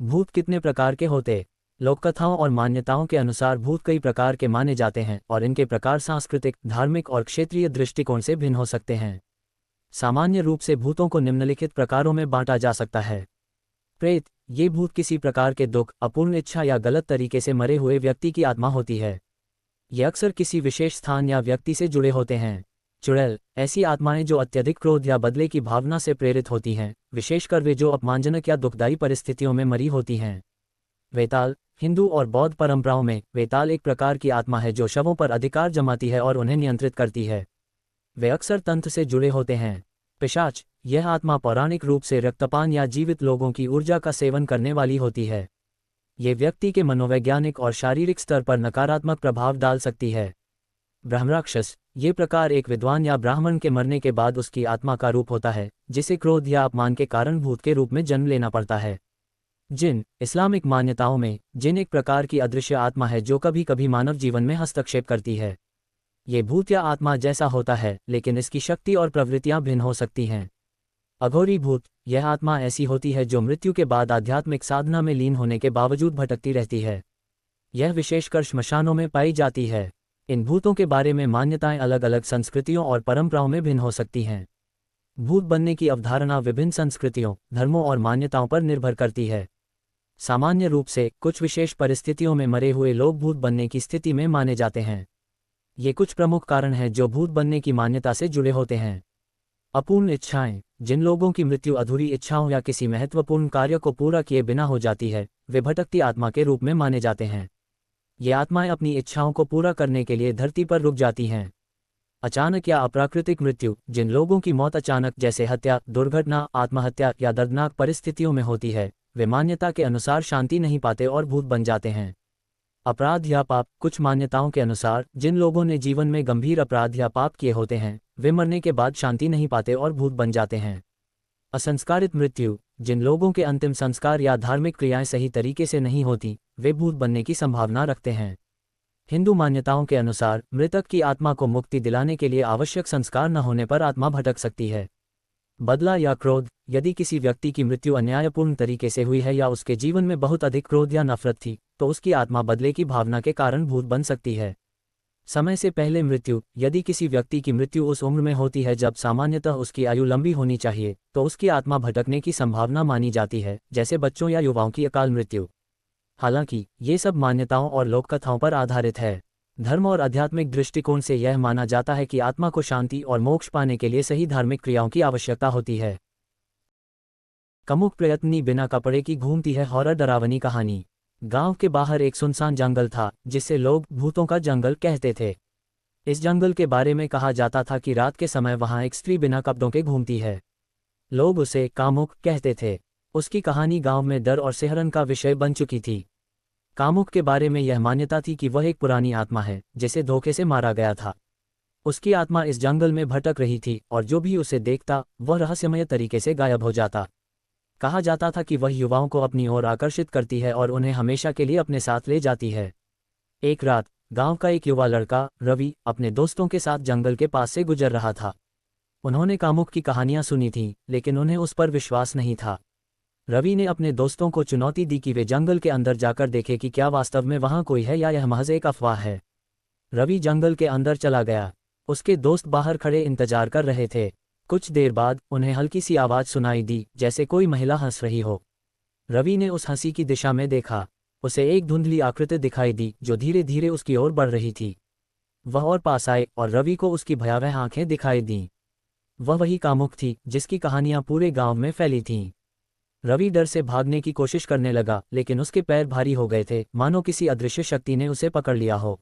भूत कितने प्रकार के होते? लोककथाओं और मान्यताओं के अनुसार भूत कई प्रकार के माने जाते हैं और इनके प्रकार सांस्कृतिक, धार्मिक और क्षेत्रीय दृष्टिकोण से भिन्न हो सकते हैं। सामान्य रूप से भूतों को निम्नलिखित प्रकारों में बांटा जा सकता है। प्रेत, ये भूत किसी प्रकार के दुख, अपूर्ण इच्छा या गलत तरीके से मरे हुए व्यक्ति की आत्मा होती है। ये अक्सर किसी विशेष स्थान या व्यक्ति से जुड़े होते हैं। चुड़ैल, ऐसी आत्माएं जो अत्यधिक क्रोध या बदले की भावना से प्रेरित होती हैं, विशेषकर वे जो अपमानजनक या दुखदायी परिस्थितियों में मरी होती हैं। वेताल, हिंदू और बौद्ध परंपराओं में वेताल एक प्रकार की आत्मा है जो शवों पर अधिकार जमाती है और उन्हें नियंत्रित करती है। वे अक्सर तंत्र से जुड़े होते हैं। पिशाच, यह आत्मा पौराणिक रूप से रक्तपान या जीवित लोगों की ऊर्जा का सेवन करने वाली होती है। ये व्यक्ति के मनोवैज्ञानिक और शारीरिक स्तर पर नकारात्मक प्रभाव डाल सकती है। ब्रह्मराक्षस, ये प्रकार एक विद्वान या ब्राह्मण के मरने के बाद उसकी आत्मा का रूप होता है, जिसे क्रोध या अपमान के कारण भूत के रूप में जन्म लेना पड़ता है। जिन, इस्लामिक मान्यताओं में जिन एक प्रकार की अदृश्य आत्मा है जो कभी कभी मानव जीवन में हस्तक्षेप करती है। ये भूत या आत्मा जैसा होता है, लेकिन इसकी शक्ति और प्रवृत्तियां भिन्न हो सकती हैं। अघोरी भूत, यह आत्मा ऐसी होती है जो मृत्यु के बाद आध्यात्मिक साधना में लीन होने के बावजूद भटकती रहती है। यह विशेषकर श्मशानों में पाई जाती है। इन भूतों के बारे में मान्यताएं अलग अलग संस्कृतियों और परंपराओं में भिन्न हो सकती हैं। भूत बनने की अवधारणा विभिन्न संस्कृतियों, धर्मों और मान्यताओं पर निर्भर करती है। सामान्य रूप से कुछ विशेष परिस्थितियों में मरे हुए लोग भूत बनने की स्थिति में माने जाते हैं। ये कुछ प्रमुख कारण हैं जो भूत बनने की मान्यता से जुड़े होते हैं। अपूर्ण इच्छाएं, जिन लोगों की मृत्यु अधूरी इच्छाओं या किसी महत्वपूर्ण कार्य को पूरा किए बिना हो जाती है, वे भटकती आत्मा के रूप में माने जाते हैं। ये आत्माएं अपनी इच्छाओं को पूरा करने के लिए धरती पर रुक जाती हैं। अचानक या अप्राकृतिक मृत्यु, जिन लोगों की मौत अचानक जैसे हत्या, दुर्घटना, आत्महत्या या दर्दनाक परिस्थितियों में होती है, वे मान्यता के अनुसार शांति नहीं पाते और भूत बन जाते हैं। अपराध या पाप, कुछ मान्यताओं के अनुसार जिन लोगों ने जीवन में गंभीर अपराध या पाप किए होते हैं, वे मरने के बाद शांति नहीं पाते और भूत बन जाते हैं। असंस्कारित मृत्यु, जिन लोगों के अंतिम संस्कार या धार्मिक क्रियाएं सही तरीके से नहीं होती, वे भूत बनने की संभावना रखते हैं। हिंदू मान्यताओं के अनुसार मृतक की आत्मा को मुक्ति दिलाने के लिए आवश्यक संस्कार न होने पर आत्मा भटक सकती है। बदला या क्रोध, यदि किसी व्यक्ति की मृत्यु अन्यायपूर्ण तरीके से हुई है या उसके जीवन में बहुत अधिक क्रोध या नफरत थी, तो उसकी आत्मा बदले की भावना के कारण भूत बन सकती है। समय से पहले मृत्यु, यदि किसी व्यक्ति की मृत्यु उस उम्र में होती है जब सामान्यतः उसकी आयु लंबी होनी चाहिए, तो उसकी आत्मा भटकने की संभावना मानी जाती है, जैसे बच्चों या युवाओं की अकाल मृत्यु। हालांकि ये सब मान्यताओं और लोककथाओं पर आधारित है। धर्म और आध्यात्मिक दृष्टिकोण से यह माना जाता है कि आत्मा को शांति और मोक्ष पाने के लिए सही धार्मिक क्रियाओं की आवश्यकता होती है। कमुक प्रयत्नी बिना कपड़े की घूमती है हॉरर डरावनी कहानी। गांव के बाहर एक सुनसान जंगल था, जिसे लोग भूतों का जंगल कहते थे। इस जंगल के बारे में कहा जाता था कि रात के समय वहां एक स्त्री बिना कपड़ों के घूमती है। लोग उसे कामुक कहते थे। उसकी कहानी गांव में डर और सिहरन का विषय बन चुकी थी। कामुक के बारे में यह मान्यता थी कि वह एक पुरानी आत्मा है जिसे धोखे से मारा गया था। उसकी आत्मा इस जंगल में भटक रही थी और जो भी उसे देखता वह रहस्यमय तरीके से गायब हो जाता। कहा जाता था कि वह युवाओं को अपनी ओर आकर्षित करती है और उन्हें हमेशा के लिए अपने साथ ले जाती है। एक रात गांव का एक युवा लड़का रवि अपने दोस्तों के साथ जंगल के पास से गुजर रहा था। उन्होंने कामुक की कहानियां सुनी थीं, लेकिन उन्हें उस पर विश्वास नहीं था। रवि ने अपने दोस्तों को चुनौती दी कि वे जंगल के अंदर जाकर देखें कि क्या वास्तव में वहां कोई है या यह महज एक अफवाह है। रवि जंगल के अंदर चला गया। उसके दोस्त बाहर खड़े इंतजार कर रहे थे। कुछ देर बाद उन्हें हल्की सी आवाज सुनाई दी, जैसे कोई महिला हंस रही हो। रवि ने उस हंसी की दिशा में देखा। उसे एक धुंधली आकृति दिखाई दी जो धीरे धीरे उसकी ओर बढ़ रही थी। वह और पास आए और रवि को उसकी भयावह आंखें दिखाई दीं। वह वही कामुक थी जिसकी कहानियां पूरे गांव में फैली थीं। रवि डर से भागने की कोशिश करने लगा, लेकिन उसके पैर भारी हो गए थे, मानो किसी अदृश्य शक्ति ने उसे पकड़ लिया हो।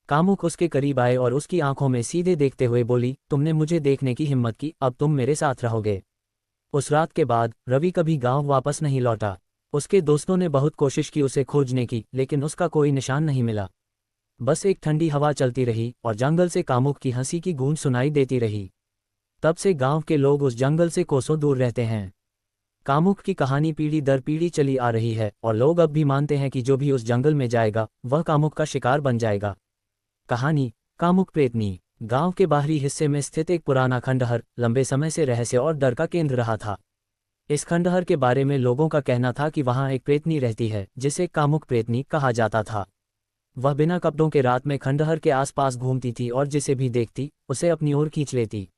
कामुक उसके करीब आए और उसकी आंखों में सीधे देखते हुए बोली, तुमने मुझे देखने की हिम्मत की, अब तुम मेरे साथ रहोगे। उस रात के बाद रवि कभी गांव वापस नहीं लौटा। उसके दोस्तों ने बहुत कोशिश की उसे खोजने की, लेकिन उसका कोई निशान नहीं मिला। बस एक ठंडी हवा चलती रही और जंगल से कामुक की हंसी की गूंज सुनाई देती रही। तब से गांव के लोग उस जंगल से कोसों दूर रहते हैं। कामुक की कहानी पीढ़ी दर पीढ़ी चली आ रही है और लोग अब भी मानते हैं कि जो भी उस जंगल में जाएगा वह कामुक का शिकार बन जाएगा। कहानी कामुक प्रेतनी। गांव के बाहरी हिस्से में स्थित एक पुराना खंडहर लंबे समय से रहस्य और डर का केंद्र रहा था। इस खंडहर के बारे में लोगों का कहना था कि वहां एक प्रेतनी रहती है जिसे कामुक प्रेतनी कहा जाता था। वह बिना कपड़ों के रात में खंडहर के आसपास घूमती थी और जिसे भी देखती उसे अपनी ओर खींच लेती।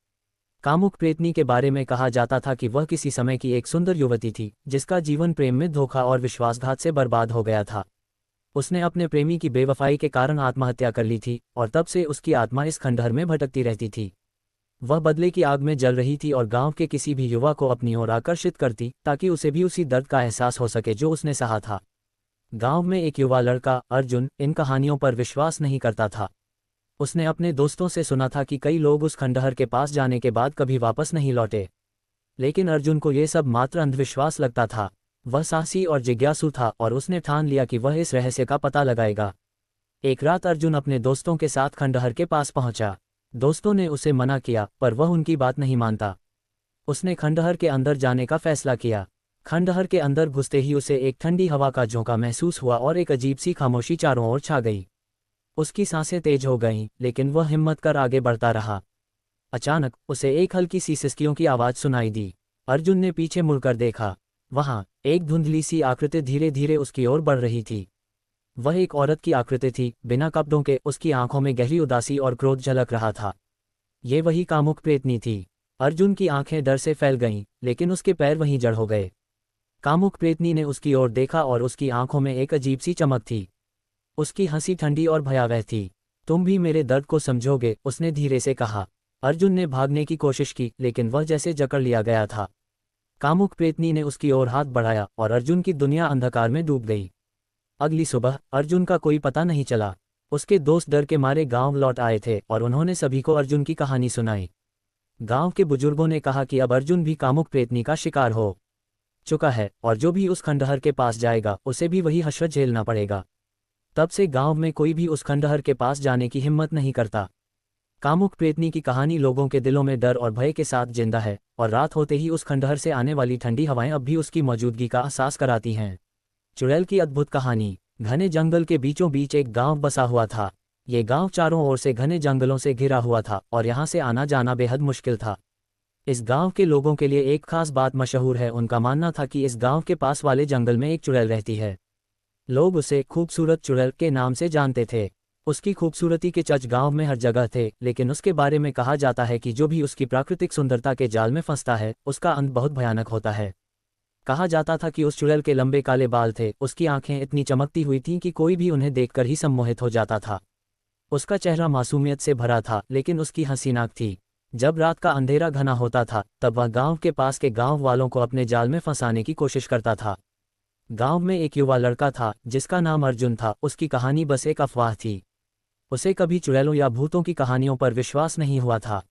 कामुक प्रेतनी के बारे में कहा जाता था कि वह किसी समय की एक सुंदर युवती थी जिसका जीवन प्रेम में धोखा और विश्वासघात से बर्बाद हो गया था। उसने अपने प्रेमी की बेवफाई के कारण आत्महत्या कर ली थी और तब से उसकी आत्मा इस खंडहर में भटकती रहती थी। वह बदले की आग में जल रही थी और गांव के किसी भी युवा को अपनी ओर आकर्षित करती ताकि उसे भी उसी दर्द का एहसास हो सके जो उसने सहा था। गांव में एक युवा लड़का अर्जुन इन कहानियों पर विश्वास नहीं करता था। उसने अपने दोस्तों से सुना था कि कई लोग उस खंडहर के पास जाने के बाद कभी वापस नहीं लौटे, लेकिन अर्जुन को यह सब मात्र अंधविश्वास लगता था। वह साहसी और जिज्ञासु था और उसने ठान लिया कि वह इस रहस्य का पता लगाएगा। एक रात अर्जुन अपने दोस्तों के साथ खंडहर के पास पहुंचा। दोस्तों ने उसे मना किया पर वह उनकी बात नहीं मानता। उसने खंडहर के अंदर जाने का फैसला किया। खंडहर के अंदर घुसते ही उसे एक ठंडी हवा का झोंका महसूस हुआ और एक अजीब सी खामोशी चारों ओर छा गई। उसकी सांसें तेज हो गईं, लेकिन वह हिम्मत कर आगे बढ़ता रहा। अचानक उसे एक हल्की सी सिसकियों की आवाज़ सुनाई दी। अर्जुन ने पीछे मुड़कर देखा। वहां एक धुंधली सी आकृति धीरे धीरे उसकी ओर बढ़ रही थी। वह एक औरत की आकृति थी, बिना कपड़ों के। उसकी आंखों में गहरी उदासी और क्रोध झलक रहा था। ये वही कामुक प्रेतनी थी। अर्जुन की आंखें डर से फैल गईं, लेकिन उसके पैर वहीं जड़ हो गए। कामुक प्रेतनी ने उसकी ओर देखा और उसकी आंखों में एक अजीब सी चमक थी। उसकी हंसी ठंडी और भयावह थी। तुम भी मेरे दर्द को समझोगे, उसने धीरे से कहा। अर्जुन ने भागने की कोशिश की, लेकिन वह जैसे जकड़ लिया गया था। कामुक प्रेतनी ने उसकी ओर हाथ बढ़ाया और अर्जुन की दुनिया अंधकार में डूब गई। अगली सुबह अर्जुन का कोई पता नहीं चला। उसके दोस्त डर के मारे गांव लौट आए थे और उन्होंने सभी को अर्जुन की कहानी सुनाई। गांव के बुजुर्गों ने कहा कि अब अर्जुन भी कामुक प्रेतनी का शिकार हो चुका है और जो भी उस खंडहर के पास जाएगा उसे भी वही हश्र झेलना पड़ेगा। तब से गांव में कोई भी उस खंडहर के पास जाने की हिम्मत नहीं करता। कामुक प्रेतनी की कहानी लोगों के दिलों में डर और भय के साथ जिंदा है और रात होते ही उस खंडहर से आने वाली ठंडी हवाएं अब भी उसकी मौजूदगी का एहसास कराती हैं। चुड़ैल की अद्भुत कहानी। घने जंगल के बीचों बीच एक गांव बसा हुआ था। ये गांव चारों ओर से घने जंगलों से घिरा हुआ था और यहाँ से आना जाना बेहद मुश्किल था। इस गांव के लोगों के लिए एक खास बात मशहूर है। उनका मानना था कि इस गांव के पास वाले जंगल में एक चुड़ैल रहती है। लोग उसे खूबसूरत चुड़ैल के नाम से जानते थे। उसकी खूबसूरती के चच गांव में हर जगह थे, लेकिन उसके बारे में कहा जाता है कि जो भी उसकी प्राकृतिक सुंदरता के जाल में फंसता है उसका अंत बहुत भयानक होता है। कहा जाता था कि उस चुड़ैल के लंबे काले बाल थे, उसकी आंखें इतनी चमकती हुई थीं कि कोई भी उन्हें देखकर ही सम्मोहित हो जाता था। उसका चेहरा मासूमियत से भरा था, लेकिन उसकी हंसी नाक थी। जब रात का अंधेरा घना होता था तब वह गांव के पास के गांव वालों को अपने जाल में फंसाने की कोशिश करता था। गांव में एक युवा लड़का था जिसका नाम अर्जुन था। उसकी कहानी बस एक अफवाह थी। उसे कभी चुड़ैलों या भूतों की कहानियों पर विश्वास नहीं हुआ था।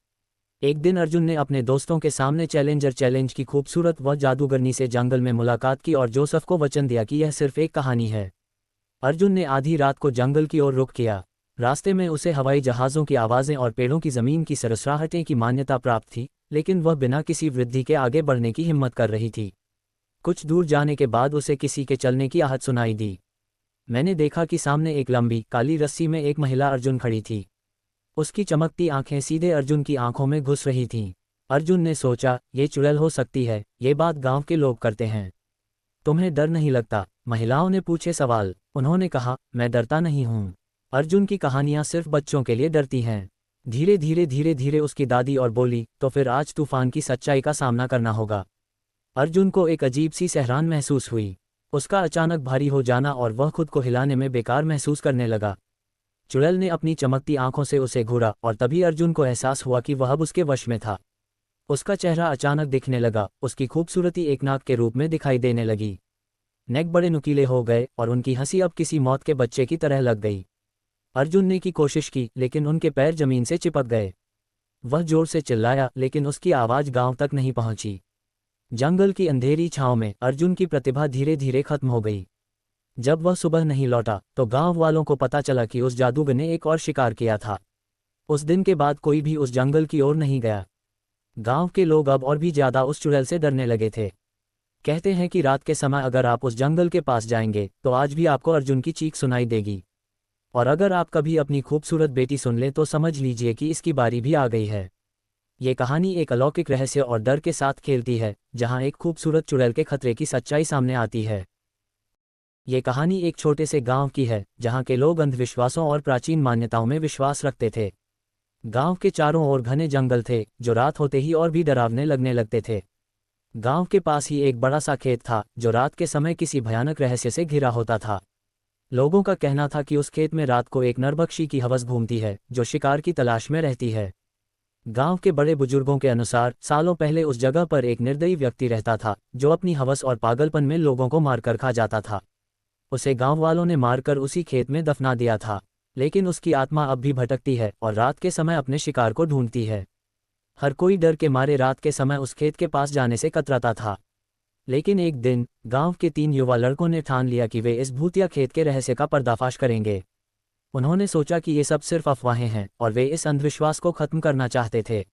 एक दिन अर्जुन ने अपने दोस्तों के सामने चैलेंज की खूबसूरत व जादूगरनी से जंगल में मुलाकात की और जोसेफ को वचन दिया कि यह सिर्फ एक कहानी है। अर्जुन ने आधी रात को जंगल की ओर रुख किया। रास्ते में उसे हवाई जहाज़ों की आवाज़ें और पेड़ों की ज़मीन की सरसराहटें की मान्यता प्राप्त थी, लेकिन वह बिना किसी वृद्धि के आगे बढ़ने की हिम्मत कर रही थी। कुछ दूर जाने के बाद उसे किसी के चलने की आहट सुनाई दी। मैंने देखा कि सामने एक लंबी काली रस्सी में एक महिला अर्जुन खड़ी थी। उसकी चमकती आंखें सीधे अर्जुन की आंखों में घुस रही थीं। अर्जुन ने सोचा, ये चुड़ैल हो सकती है। ये बात गांव के लोग करते हैं। तुम्हें डर नहीं लगता? महिलाओं ने पूछे सवाल। उन्होंने कहा, मैं डरता नहीं हूँ। अर्जुन की कहानियां सिर्फ बच्चों के लिए डरती हैं। धीरे धीरे उसकी दादी और बोली, तो फिर आज तूफान की सच्चाई का सामना करना होगा। अर्जुन को एक अजीब सी सहरान महसूस हुई। उसका अचानक भारी हो जाना और वह खुद को हिलाने में बेकार महसूस करने लगा। चुड़ैल ने अपनी चमकती आंखों से उसे घूरा और तभी अर्जुन को एहसास हुआ कि वह अब उसके वश में था। उसका चेहरा अचानक दिखने लगा। उसकी खूबसूरती एक नाग के रूप में दिखाई देने लगी। नेक बड़े नुकीले हो गए और उनकी हंसी अब किसी मौत के बच्चे की तरह लग गई। अर्जुन ने की कोशिश की, लेकिन उनके पैर जमीन से चिपक गए। वह जोर से चिल्लाया, लेकिन उसकी आवाज़ गांव तक नहीं पहुंची। जंगल की अंधेरी छांव में अर्जुन की प्रतिभा धीरे धीरे खत्म हो गई। जब वह सुबह नहीं लौटा तो गांव वालों को पता चला कि उस जादूगर ने एक और शिकार किया था। उस दिन के बाद कोई भी उस जंगल की ओर नहीं गया। गांव के लोग अब और भी ज्यादा उस चुड़ैल से डरने लगे थे। कहते हैं कि रात के समय अगर आप उस जंगल के पास जाएंगे तो आज भी आपको अर्जुन की चीख सुनाई देगी। और अगर आप कभी अपनी खूबसूरत बेटी सुन लें तो समझ लीजिए कि इसकी बारी भी आ गई है। ये कहानी एक अलौकिक रहस्य और डर के साथ खेलती है, जहां एक खूबसूरत चुड़ैल के खतरे की सच्चाई सामने आती है। ये कहानी एक छोटे से गांव की है, जहां के लोग अंधविश्वासों और प्राचीन मान्यताओं में विश्वास रखते थे। गांव के चारों ओर घने जंगल थे, जो रात होते ही और भी डरावने लगने लगते थे। गांव के पास ही एक बड़ा सा खेत था, जो रात के समय किसी भयानक रहस्य से घिरा होता था। लोगों का कहना था कि उस खेत में रात को एक नरभक्षी की हवस घूमती है, जो शिकार की तलाश में रहती है। गांव के बड़े बुजुर्गों के अनुसार सालों पहले उस जगह पर एक निर्दयी व्यक्ति रहता था, जो अपनी हवस और पागलपन में लोगों को मारकर खा जाता था। उसे गांव वालों ने मारकर उसी खेत में दफना दिया था, लेकिन उसकी आत्मा अब भी भटकती है और रात के समय अपने शिकार को ढूंढती है। हर कोई डर के मारे रात के समय उस खेत के पास जाने से कतराता था। लेकिन एक दिन गांव के 3 युवा लड़कों ने ठान लिया कि वे इस भूतिया खेत के रहस्य का पर्दाफाश करेंगे। उन्होंने सोचा कि ये सब सिर्फ अफवाहें हैं और वे इस अंधविश्वास को खत्म करना चाहते थे।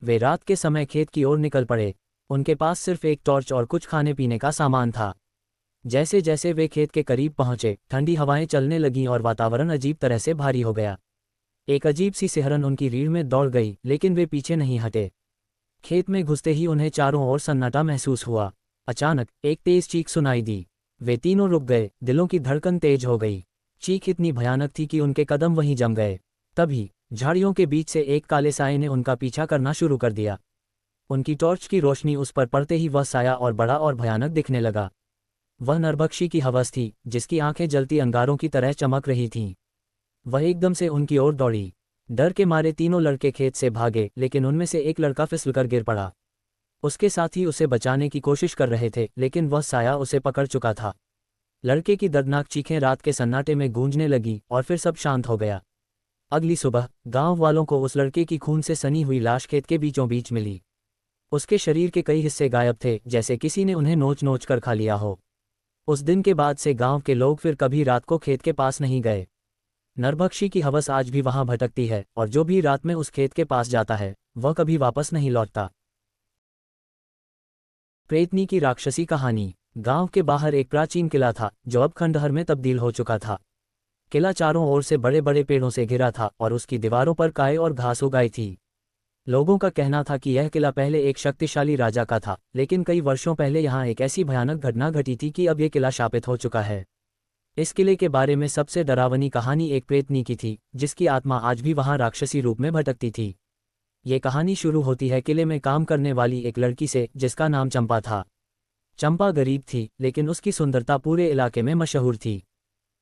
वे रात के समय खेत की ओर निकल पड़े। उनके पास सिर्फ एक टॉर्च और कुछ खाने पीने का सामान था। जैसे जैसे वे खेत के करीब पहुंचे, ठंडी हवाएं चलने लगीं और वातावरण अजीब तरह से भारी हो गया। एक अजीब सी सिहरन उनकी रीढ़ में दौड़ गई, लेकिन वे पीछे नहीं हटे। खेत में घुसते ही उन्हें चारों ओर सन्नाटा महसूस हुआ। अचानक एक तेज चीख सुनाई दी। वे तीनों रुक गए, दिलों की धड़कन तेज हो गई। चीख इतनी भयानक थी कि उनके कदम वहीं जम गए। तभी झाड़ियों के बीच से एक काले साये ने उनका पीछा करना शुरू कर दिया। उनकी टॉर्च की रोशनी उस पर पड़ते ही वह साया और बड़ा और भयानक दिखने लगा। वह नरभक्षी की हवस थी, जिसकी आंखें जलती अंगारों की तरह चमक रही थीं। वह एकदम से उनकी ओर दौड़ी। डर के मारे तीनों लड़के खेत से भागे, लेकिन उनमें से एक लड़का फिसलकर गिर पड़ा। उसके साथी उसे बचाने की कोशिश कर रहे थे, लेकिन वह साया उसे पकड़ चुका था। लड़के की दर्दनाक चीखें रात के सन्नाटे में गूंजने लगी और फिर सब शांत हो गया। अगली सुबह गांव वालों को उस लड़के की खून से सनी हुई लाश खेत के बीचों बीच मिली। उसके शरीर के कई हिस्से गायब थे, जैसे किसी ने उन्हें नोच नोच कर खा लिया हो। उस दिन के बाद से गांव के लोग फिर कभी रात को खेत के पास नहीं गए। नरभक्षी की हवस आज भी वहां भटकती है, और जो भी रात में उस खेत के पास जाता है, वह कभी वापस नहीं लौटता। प्रेतनी की राक्षसी कहानी। गांव के बाहर एक प्राचीन किला था, जो अब खंडहर में तब्दील हो चुका था। किला चारों ओर से बड़े बड़े पेड़ों से घिरा था और उसकी दीवारों पर काई और घास उगाई थी। लोगों का कहना था कि यह किला पहले एक शक्तिशाली राजा का था, लेकिन कई वर्षों पहले यहाँ एक ऐसी भयानक घटना घटी थी कि अब यह किला शापित हो चुका है। इस किले के बारे में सबसे डरावनी कहानी एक प्रेतनी की थी, जिसकी आत्मा आज भी वहां राक्षसी रूप में भटकती थी। ये कहानी शुरू होती है किले में काम करने वाली एक लड़की से, जिसका नाम चंपा था। चंपा गरीब थी, लेकिन उसकी सुंदरता पूरे इलाके में मशहूर थी।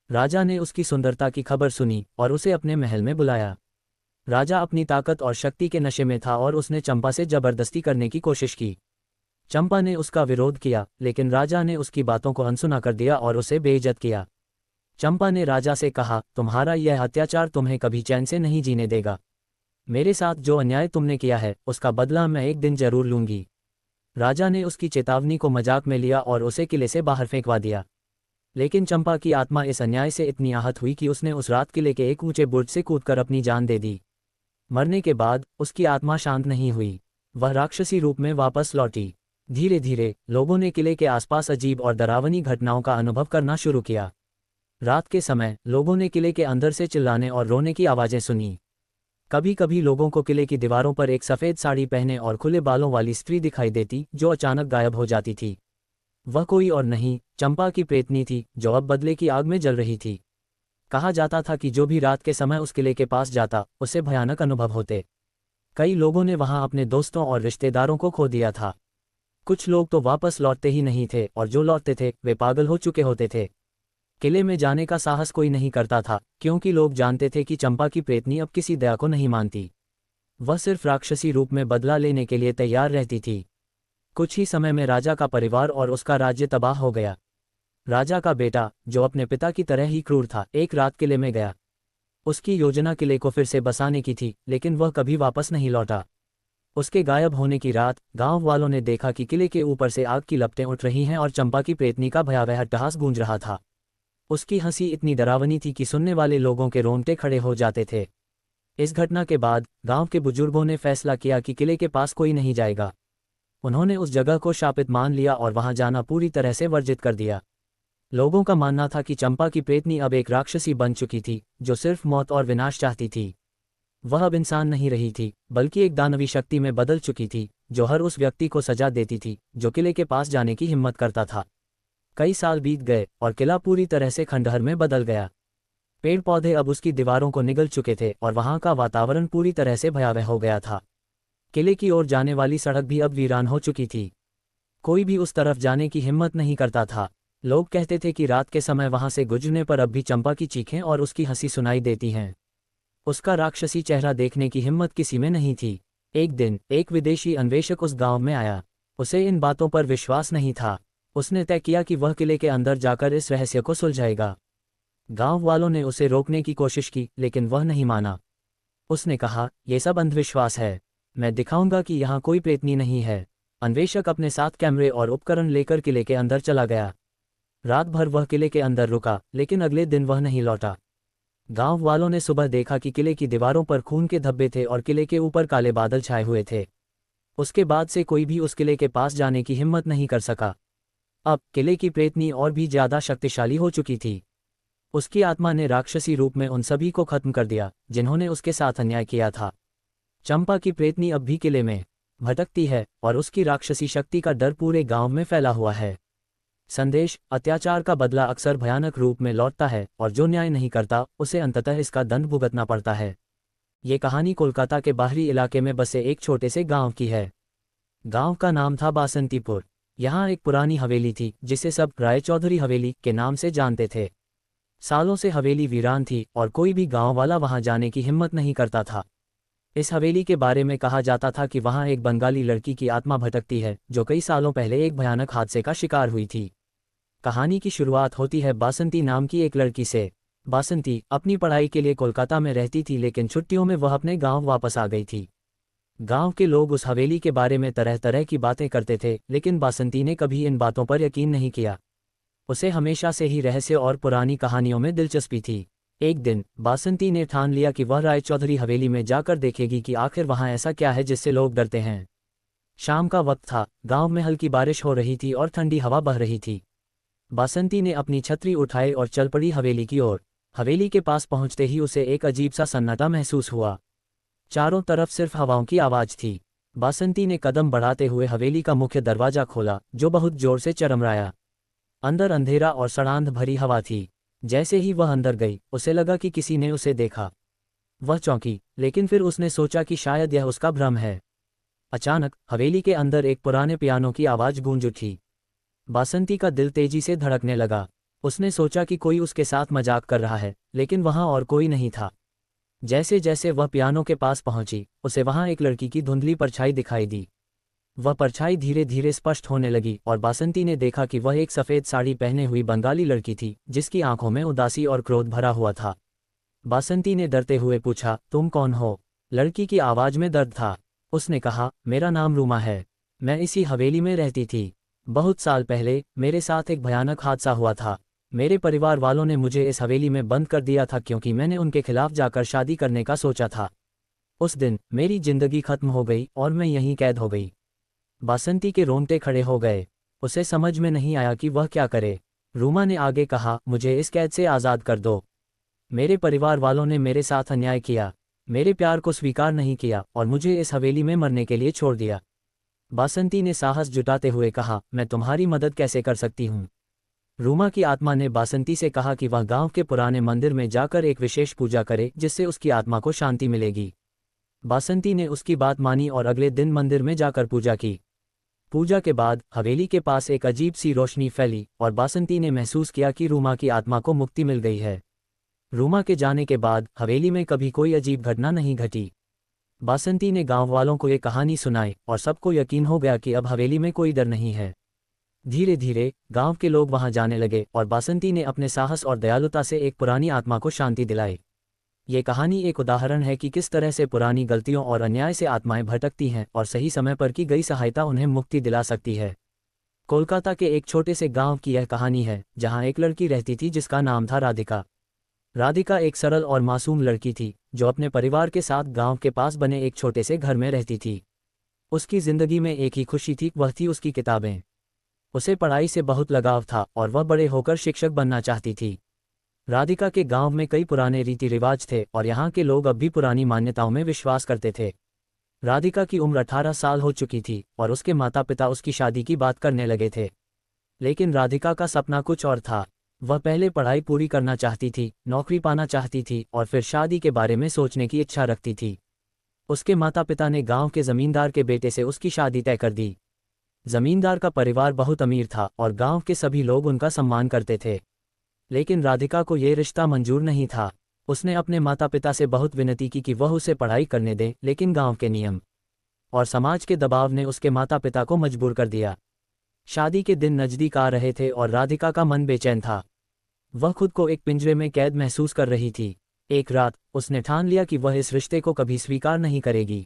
राजा ने उसकी सुंदरता की खबर सुनी और उसे अपने महल में बुलाया। राजा अपनी ताकत और शक्ति के नशे में था और उसने चंपा से जबरदस्ती करने की कोशिश की। चंपा ने उसका विरोध किया, लेकिन राजा ने उसकी बातों को अनसुना कर दिया और उसे बेइज्जत किया। चंपा ने राजा से कहा, तुम्हारा यह अत्याचार तुम्हें कभी चैन से नहीं जीने देगा। मेरे साथ जो अन्याय तुमने किया है, उसका बदला मैं एक दिन जरूर लूंगी। राजा ने उसकी चेतावनी को मजाक में लिया और उसे किले से बाहर फेंकवा दिया। लेकिन चंपा की आत्मा इस अन्याय से इतनी आहत हुई कि उसने उस रात किले के एक ऊंचे बुर्ज से कूदकर अपनी जान दे दी। मरने के बाद उसकी आत्मा शांत नहीं हुई। वह राक्षसी रूप में वापस लौटी। धीरे धीरे लोगों ने किले के आसपास अजीब और डरावनी घटनाओं का अनुभव करना शुरू किया। रात के समय लोगों ने किले के अंदर से चिल्लाने और रोने की आवाजें सुनी। कभी कभी लोगों को किले की दीवारों पर एक सफ़ेद साड़ी पहने और खुले बालों वाली स्त्री दिखाई देती, जो अचानक गायब हो जाती थी। वह कोई और नहीं, चंपा की प्रेतनी थी, जो अब बदले की आग में जल रही थी। कहा जाता था कि जो भी रात के समय उस किले के पास जाता, उसे भयानक अनुभव होते। कई लोगों ने वहां अपने दोस्तों और रिश्तेदारों को खो दिया था। कुछ लोग तो वापस लौटते ही नहीं थे, और जो लौटते थे वे पागल हो चुके होते थे। किले में जाने का साहस कोई नहीं करता था, क्योंकि लोग जानते थे कि चंपा की प्रेतनी अब किसी दया को नहीं मानती। वह सिर्फ राक्षसी रूप में बदला लेने के लिए तैयार रहती थी। कुछ ही समय में राजा का परिवार और उसका राज्य तबाह हो गया। राजा का बेटा, जो अपने पिता की तरह ही क्रूर था, एक रात किले में गया। उसकी योजना किले को फिर से बसाने की थी, लेकिन वह कभी वापस नहीं लौटा। उसके गायब होने की रात गांव वालों ने देखा कि किले के ऊपर से आग की लपटें उठ रही हैं और चंपा की प्रेतनी का भयावह अट्टहास गूंज रहा था। उसकी हंसी इतनी डरावनी थी कि सुनने वाले लोगों के रोंगटे खड़े हो जाते थे। इस घटना के बाद गांव के बुजुर्गों ने फैसला किया कि किले के पास कोई नहीं जाएगा। उन्होंने उस जगह को शापित मान लिया और वहां जाना पूरी तरह से वर्जित कर दिया। लोगों का मानना था कि चंपा की प्रेतनी अब एक राक्षसी बन चुकी थी, जो सिर्फ मौत और विनाश चाहती थी। वह अब इंसान नहीं रही थी, बल्कि एक दानवी शक्ति में बदल चुकी थी, जो हर उस व्यक्ति को सजा देती थी जो किले के पास जाने की हिम्मत करता था। कई साल बीत गए और किला पूरी तरह से खंडहर में बदल गया। पेड़ पौधे अब उसकी दीवारों को निगल चुके थे और वहां का वातावरण पूरी तरह से भयावह हो गया था। किले की ओर जाने वाली सड़क भी अब वीरान हो चुकी थी। कोई भी उस तरफ जाने की हिम्मत नहीं करता था। लोग कहते थे कि रात के समय वहां से गुजरने पर अब भी चंपा की चीखें और उसकी हंसी सुनाई देती हैं। उसका राक्षसी चेहरा देखने की हिम्मत किसी में नहीं थी। एक दिन एक विदेशी अन्वेषक उस गांव में आया। उसे इन बातों पर विश्वास नहीं था। उसने तय किया कि वह किले के अंदर जाकर इस रहस्य को सुलझाएगा। गांव वालों ने उसे रोकने की कोशिश की, लेकिन वह नहीं माना। उसने कहा, यह सब अंधविश्वास है। मैं दिखाऊंगा कि यहाँ कोई प्रेतनी नहीं है। अन्वेषक अपने साथ कैमरे और उपकरण लेकर किले के अंदर चला गया। रात भर वह किले के अंदर रुका, लेकिन अगले दिन वह नहीं लौटा। गांव वालों ने सुबह देखा कि किले की दीवारों पर खून के धब्बे थे और किले के ऊपर काले बादल छाए हुए थे। उसके बाद से कोई भी उस किले के पास जाने की हिम्मत नहीं कर सका। अब किले की प्रेतनी और भी ज्यादा शक्तिशाली हो चुकी थी। उसकी आत्मा ने राक्षसी रूप में उन सभी को खत्म कर दिया जिन्होंने उसके साथ अन्याय किया था। चंपा की प्रेतनी अब भी किले में भटकती है और उसकी राक्षसी शक्ति का डर पूरे गांव में फैला हुआ है। संदेश: अत्याचार का बदला अक्सर भयानक रूप में लौटता है और जो न्याय नहीं करता उसे अंततः इसका दंड भुगतना पड़ता है। ये कहानी कोलकाता के बाहरी इलाके में बसे एक छोटे से गांव की है। गांव का नाम था बासंतीपुर। यहाँ एक पुरानी हवेली थी जिसे सब रायचौधरी हवेली के नाम से जानते थे। सालों से हवेली वीरान थी और कोई भी गांव वाला वहां जाने की हिम्मत नहीं करता था। इस हवेली के बारे में कहा जाता था कि वहां एक बंगाली लड़की की आत्मा भटकती है जो कई सालों पहले एक भयानक हादसे का शिकार हुई थी। कहानी की शुरुआत होती है बासंती नाम की एक लड़की से। बासंती अपनी पढ़ाई के लिए कोलकाता में रहती थी, लेकिन छुट्टियों में वह अपने गांव वापस आ गई थी। गांव के लोग उस हवेली के बारे में तरह तरह की बातें करते थे, लेकिन बासंती ने कभी इन बातों पर यकीन नहीं किया। उसे हमेशा से ही रहस्य और पुरानी कहानियों में दिलचस्पी थी। एक दिन बासंती ने ठान लिया कि वह रायचौधरी हवेली में जाकर देखेगी कि आखिर वहां ऐसा क्या है जिससे लोग डरते हैं। शाम का वक्त था, गांव में हल्की बारिश हो रही थी और ठंडी हवा बह रही थी। बासंती ने अपनी छतरी उठाई और चल पड़ी हवेली की ओर। हवेली के पास पहुंचते ही उसे एक अजीब सा सन्नाटा महसूस हुआ। चारों तरफ सिर्फ हवाओं की आवाज थी। बासंती ने कदम बढ़ाते हुए हवेली का मुख्य दरवाजा खोला, जो बहुत जोर से चरमराया। अंदर अंधेरा और सड़ांध भरी हवा थी। जैसे ही वह अंदर गई, उसे लगा कि किसी ने उसे देखा। वह चौंकी, लेकिन फिर उसने सोचा कि शायद यह उसका भ्रम है। अचानक हवेली के अंदर एक पुराने पियानो की आवाज गूंज उठी। बासंती का दिल तेजी से धड़कने लगा। उसने सोचा कि कोई उसके साथ मजाक कर रहा है, लेकिन वहां और कोई नहीं था। जैसे जैसे वह पियानो के पास पहुंची, उसे वहां एक लड़की की धुंधली परछाई दिखाई दी। वह परछाई धीरे धीरे स्पष्ट होने लगी और बासंती ने देखा कि वह एक सफ़ेद साड़ी पहने हुई बंगाली लड़की थी, जिसकी आंखों में उदासी और क्रोध भरा हुआ था। बासंती ने डरते हुए पूछा, तुम कौन हो? लड़की की आवाज में दर्द था। उसने कहा, मेरा नाम रूमा है। मैं इसी हवेली में रहती थी। बहुत साल पहले मेरे साथ एक भयानक हादसा हुआ था। मेरे परिवार वालों ने मुझे इस हवेली में बंद कर दिया था क्योंकि मैंने उनके खिलाफ जाकर शादी करने का सोचा था। उस दिन मेरी जिंदगी खत्म हो गई और मैं यहीं कैद हो गई। बासंती के रोंगटे खड़े हो गए। उसे समझ में नहीं आया कि वह क्या करे। रूमा ने आगे कहा, मुझे इस कैद से आज़ाद कर दो। मेरे परिवार वालों ने मेरे साथ अन्याय किया, मेरे प्यार को स्वीकार नहीं किया और मुझे इस हवेली में मरने के लिए छोड़ दिया। बासंती ने साहस जुटाते हुए कहा, मैं तुम्हारी मदद कैसे कर सकती हूँ? रूमा की आत्मा ने बासंती से कहा कि वह गांव के पुराने मंदिर में जाकर एक विशेष पूजा करे जिससे उसकी आत्मा को शांति मिलेगी। बासंती ने उसकी बात मानी और अगले दिन मंदिर में जाकर पूजा की। पूजा के बाद हवेली के पास एक अजीब सी रोशनी फैली और बासंती ने महसूस किया कि रूमा की आत्मा को मुक्ति मिल गई है। रूमा के जाने के बाद हवेली में कभी कोई अजीब घटना नहीं घटी। बासंती ने गांव वालों को ये कहानी सुनाई और सबको यकीन हो गया कि अब हवेली में कोई डर नहीं है। धीरे धीरे गांव के लोग वहां जाने लगे और बासंती ने अपने साहस और दयालुता से एक पुरानी आत्मा को शांति दिलाई। ये कहानी एक उदाहरण है कि किस तरह से पुरानी गलतियों और अन्याय से आत्माएं भटकती हैं और सही समय पर की गई सहायता उन्हें मुक्ति दिला सकती है। कोलकाता के एक छोटे से गांव की यह कहानी है, जहां एक लड़की रहती थी जिसका नाम था राधिका। राधिका एक सरल और मासूम लड़की थी जो अपने परिवार के साथ गांव के पास बने एक छोटे से घर में रहती थी। उसकी जिंदगी में एक ही खुशी थी, वह थी उसकी किताबें। उसे पढ़ाई से बहुत लगाव था और वह बड़े होकर शिक्षक बनना चाहती थी। राधिका के गांव में कई पुराने रीति रिवाज थे और यहाँ के लोग अब भी पुरानी मान्यताओं में विश्वास करते थे। राधिका की उम्र 18 साल हो चुकी थी और उसके माता पिता उसकी शादी की बात करने लगे थे। लेकिन राधिका का सपना कुछ और था। वह पहले पढ़ाई पूरी करना चाहती थी, नौकरी पाना चाहती थी और फिर शादी के बारे में सोचने की इच्छा रखती थी। उसके माता पिता ने गांव के जमींदार के बेटे से उसकी शादी तय कर दी। जमींदार का परिवार बहुत अमीर था और गांव के सभी लोग उनका सम्मान करते थे। लेकिन राधिका को ये रिश्ता मंजूर नहीं था। उसने अपने माता पिता से बहुत विनती की कि वह उसे पढ़ाई करने दें, लेकिन गांव के नियम और समाज के दबाव ने उसके माता पिता को मजबूर कर दिया। शादी के दिन नज़दीक आ रहे थे और राधिका का मन बेचैन था। वह खुद को एक पिंजरे में कैद महसूस कर रही थी। एक रात उसने ठान लिया कि वह इस रिश्ते को कभी स्वीकार नहीं करेगी।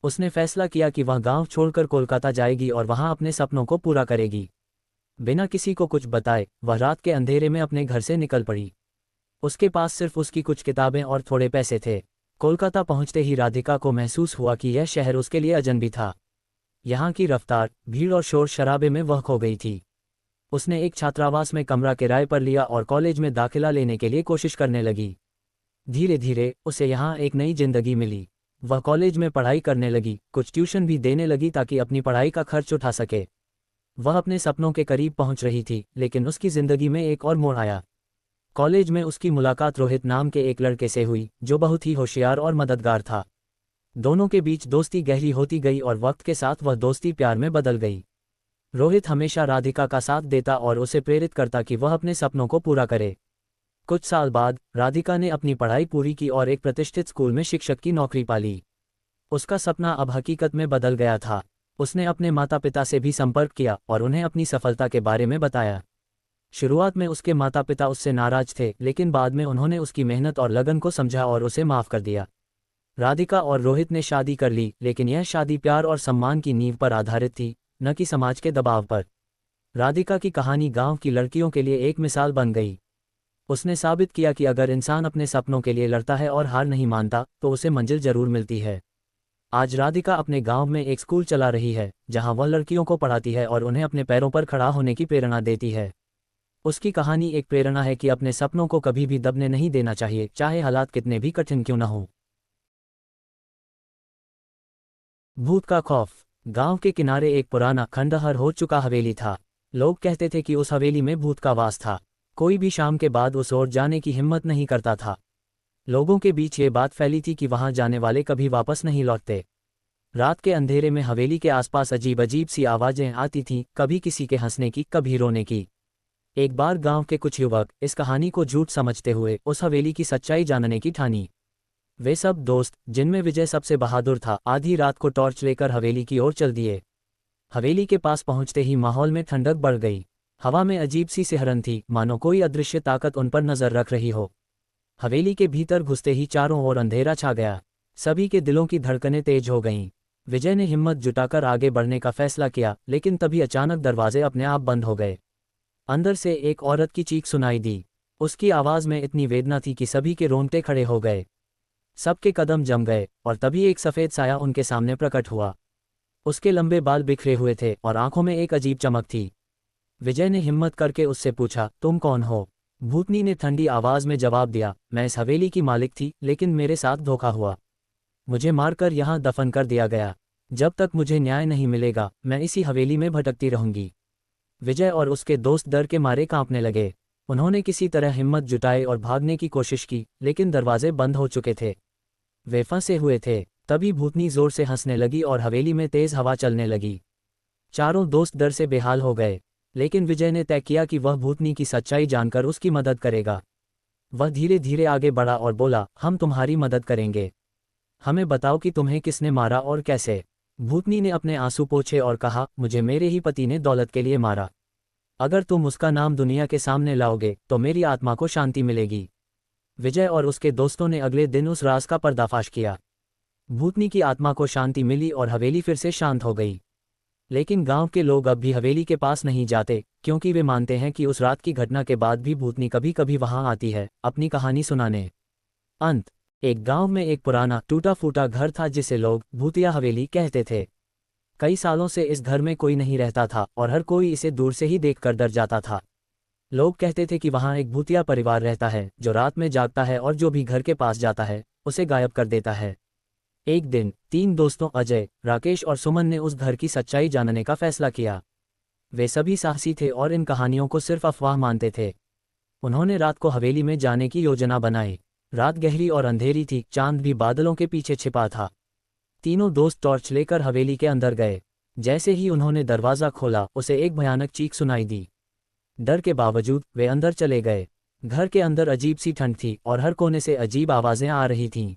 उसने फैसला किया कि वह गांव छोड़कर कोलकाता जाएगी और वहां अपने सपनों को पूरा करेगी। बिना किसी को कुछ बताए वह रात के अंधेरे में अपने घर से निकल पड़ी। उसके पास सिर्फ उसकी कुछ किताबें और थोड़े पैसे थे। कोलकाता पहुंचते ही राधिका को महसूस हुआ कि यह शहर उसके लिए अजनबी था। यहाँ की रफ्तार, भीड़ और शोर शराबे में वह खो गई थी। उसने एक छात्रावास में कमरा किराए पर लिया और कॉलेज में दाखिला लेने के लिए कोशिश करने लगी। धीरे धीरे उसे यहाँ एक नई जिंदगी मिली। वह कॉलेज में पढ़ाई करने लगी, कुछ ट्यूशन भी देने लगी ताकि अपनी पढ़ाई का खर्च उठा सके। वह अपने सपनों के करीब पहुंच रही थी, लेकिन उसकी जिंदगी में एक और मोड़ आया। कॉलेज में उसकी मुलाकात रोहित नाम के एक लड़के से हुई जो बहुत ही होशियार और मददगार था। दोनों के बीच दोस्ती गहरी होती गई और वक्त के साथ वह दोस्ती प्यार में बदल गई। रोहित हमेशा राधिका का साथ देता और उसे प्रेरित करता कि वह अपने सपनों को पूरा करे। कुछ साल बाद राधिका ने अपनी पढ़ाई पूरी की और एक प्रतिष्ठित स्कूल में शिक्षक की नौकरी पा ली। उसका सपना अब हकीकत में बदल गया था। उसने अपने माता पिता से भी संपर्क किया और उन्हें अपनी सफलता के बारे में बताया। शुरुआत में उसके माता पिता उससे नाराज थे, लेकिन बाद में उन्होंने उसकी मेहनत और लगन को समझा और उसे माफ कर दिया। राधिका और रोहित ने शादी कर ली, लेकिन यह शादी प्यार और सम्मान की नींव पर आधारित थी, न कि समाज के दबाव पर। राधिका की कहानी गांव की लड़कियों के लिए एक मिसाल बन गई। उसने साबित किया कि अगर इंसान अपने सपनों के लिए लड़ता है और हार नहीं मानता तो उसे मंजिल जरूर मिलती है। आज राधिका अपने गांव में एक स्कूल चला रही है, जहां वह लड़कियों को पढ़ाती है और उन्हें अपने पैरों पर खड़ा होने की प्रेरणा देती है। उसकी कहानी एक प्रेरणा है कि अपने सपनों को कभी भी दबने नहीं देना चाहिए, चाहे हालात कितने भी कठिन क्यों न हों। भूत का खौफ। गांव के किनारे एक पुराना खंडहर हो चुका हवेली था। लोग कहते थे कि उस हवेली में भूत का वास था। कोई भी शाम के बाद उस ओर जाने की हिम्मत नहीं करता था। लोगों के बीच ये बात फैली थी कि वहां जाने वाले कभी वापस नहीं लौटते। रात के अंधेरे में हवेली के आसपास अजीब अजीब सी आवाजें आती थीं, कभी किसी के हंसने की, कभी रोने की। एक बार गांव के कुछ युवक इस कहानी को झूठ समझते हुए उस हवेली की सच्चाई जानने की ठानी। वे सब दोस्त, जिनमें विजय सबसे बहादुर था, आधी रात को टॉर्च लेकर हवेली की ओर चल दिए। हवेली के पास पहुंचते ही माहौल में ठंडक बढ़ गई। हवा में अजीब सी सिहरन थी, मानो कोई अदृश्य ताकत उन पर नजर रख रही हो। हवेली के भीतर घुसते ही चारों ओर अंधेरा छा गया। सभी के दिलों की धड़कनें तेज हो गईं। विजय ने हिम्मत जुटाकर आगे बढ़ने का फैसला किया, लेकिन तभी अचानक दरवाजे अपने आप बंद हो गए। अंदर से एक औरत की चीख सुनाई दी। उसकी आवाज में इतनी वेदना थी कि सभी के रोंगटे खड़े हो गए। सबके कदम जम गए और तभी एक सफेद साया उनके सामने प्रकट हुआ। उसके लंबे बाल बिखरे हुए थे और आंखों में एक अजीब चमक थी। विजय ने हिम्मत करके उससे पूछा, तुम कौन हो? भूतनी ने ठंडी आवाज में जवाब दिया, मैं इस हवेली की मालिक थी, लेकिन मेरे साथ धोखा हुआ। मुझे मारकर यहाँ दफन कर दिया गया। जब तक मुझे न्याय नहीं मिलेगा मैं इसी हवेली में भटकती रहूंगी। विजय और उसके दोस्त डर के मारे कांपने लगे। उन्होंने किसी तरह हिम्मत जुटाई और भागने की कोशिश की, लेकिन दरवाजे बंद हो चुके थे। वे फंसे हुए थे। तभी भूतनी जोर से हंसने लगी और हवेली में तेज हवा चलने लगी। चारों दोस्त डर से बेहाल हो गए, लेकिन विजय ने तय किया कि वह भूतनी की सच्चाई जानकर उसकी मदद करेगा। वह धीरे धीरे आगे बढ़ा और बोला, हम तुम्हारी मदद करेंगे। हमें बताओ कि तुम्हें किसने मारा और कैसे। भूतनी ने अपने आंसू पोंछे और कहा, मुझे मेरे ही पति ने दौलत के लिए मारा। अगर तुम उसका नाम दुनिया के सामने लाओगे तो मेरी आत्मा को शांति मिलेगी। विजय और उसके दोस्तों ने अगले दिन उस राज का पर्दाफाश किया। भूतनी की आत्मा को शांति मिली और हवेली फिर से शांत हो गई। लेकिन गांव के लोग अब भी हवेली के पास नहीं जाते, क्योंकि वे मानते हैं कि उस रात की घटना के बाद भी भूतनी कभी कभी वहां आती है, अपनी कहानी सुनाने। अंत। एक गांव में एक पुराना टूटा फूटा घर था जिसे लोग भूतिया हवेली कहते थे। कई सालों से इस घर में कोई नहीं रहता था और हर कोई इसे दूर से ही देखकर डर जाता था। लोग कहते थे कि वहाँ एक भूतिया परिवार रहता है जो रात में जागता है और जो भी घर के पास जाता है उसे गायब कर देता है। एक दिन 3 दोस्तों अजय, राकेश और सुमन ने उस घर की सच्चाई जानने का फैसला किया। वे सभी साहसी थे और इन कहानियों को सिर्फ अफवाह मानते थे। उन्होंने रात को हवेली में जाने की योजना बनाई। रात गहरी और अंधेरी थी, चांद भी बादलों के पीछे छिपा था। तीनों दोस्त टॉर्च लेकर हवेली के अंदर गए। जैसे ही उन्होंने दरवाज़ा खोला, उसे एक भयानक चीख सुनाई दी। डर के बावजूद वे अंदर चले गए। घर के अंदर अजीब सी ठंड थी और हर कोने से अजीब आवाज़ें आ रही थीं।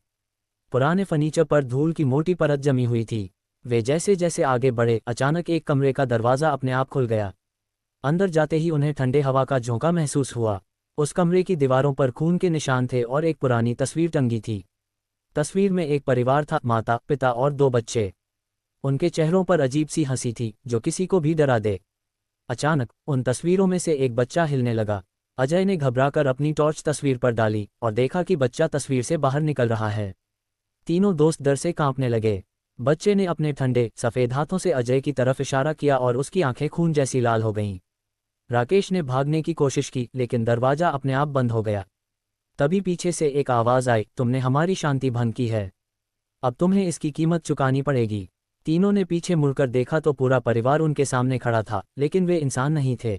पुराने फर्नीचर पर धूल की मोटी परत जमी हुई थी। वे जैसे जैसे आगे बढ़े, अचानक एक कमरे का दरवाज़ा अपने आप खुल गया। अंदर जाते ही उन्हें ठंडे हवा का झोंका महसूस हुआ। उस कमरे की दीवारों पर खून के निशान थे और एक पुरानी तस्वीर टंगी थी। तस्वीर में एक परिवार था, माता, पिता और 2 बच्चे। उनके चेहरों पर अजीब सी हंसी थी जो किसी को भी डरा दे। अचानक उन तस्वीरों में से एक बच्चा हिलने लगा। अजय ने घबराकर अपनी टॉर्च तस्वीर पर डाली और देखा कि बच्चा तस्वीर से बाहर निकल रहा है। तीनों दोस्त डर से कांपने लगे। बच्चे ने अपने ठंडे सफ़ेद हाथों से अजय की तरफ इशारा किया और उसकी आंखें खून जैसी लाल हो गईं। राकेश ने भागने की कोशिश की लेकिन दरवाज़ा अपने आप बंद हो गया। तभी पीछे से एक आवाज़ आई, तुमने हमारी शांति भंग की है, अब तुम्हें इसकी कीमत चुकानी पड़ेगी। तीनों ने पीछे मुड़कर देखा तो पूरा परिवार उनके सामने खड़ा था, लेकिन वे इंसान नहीं थे।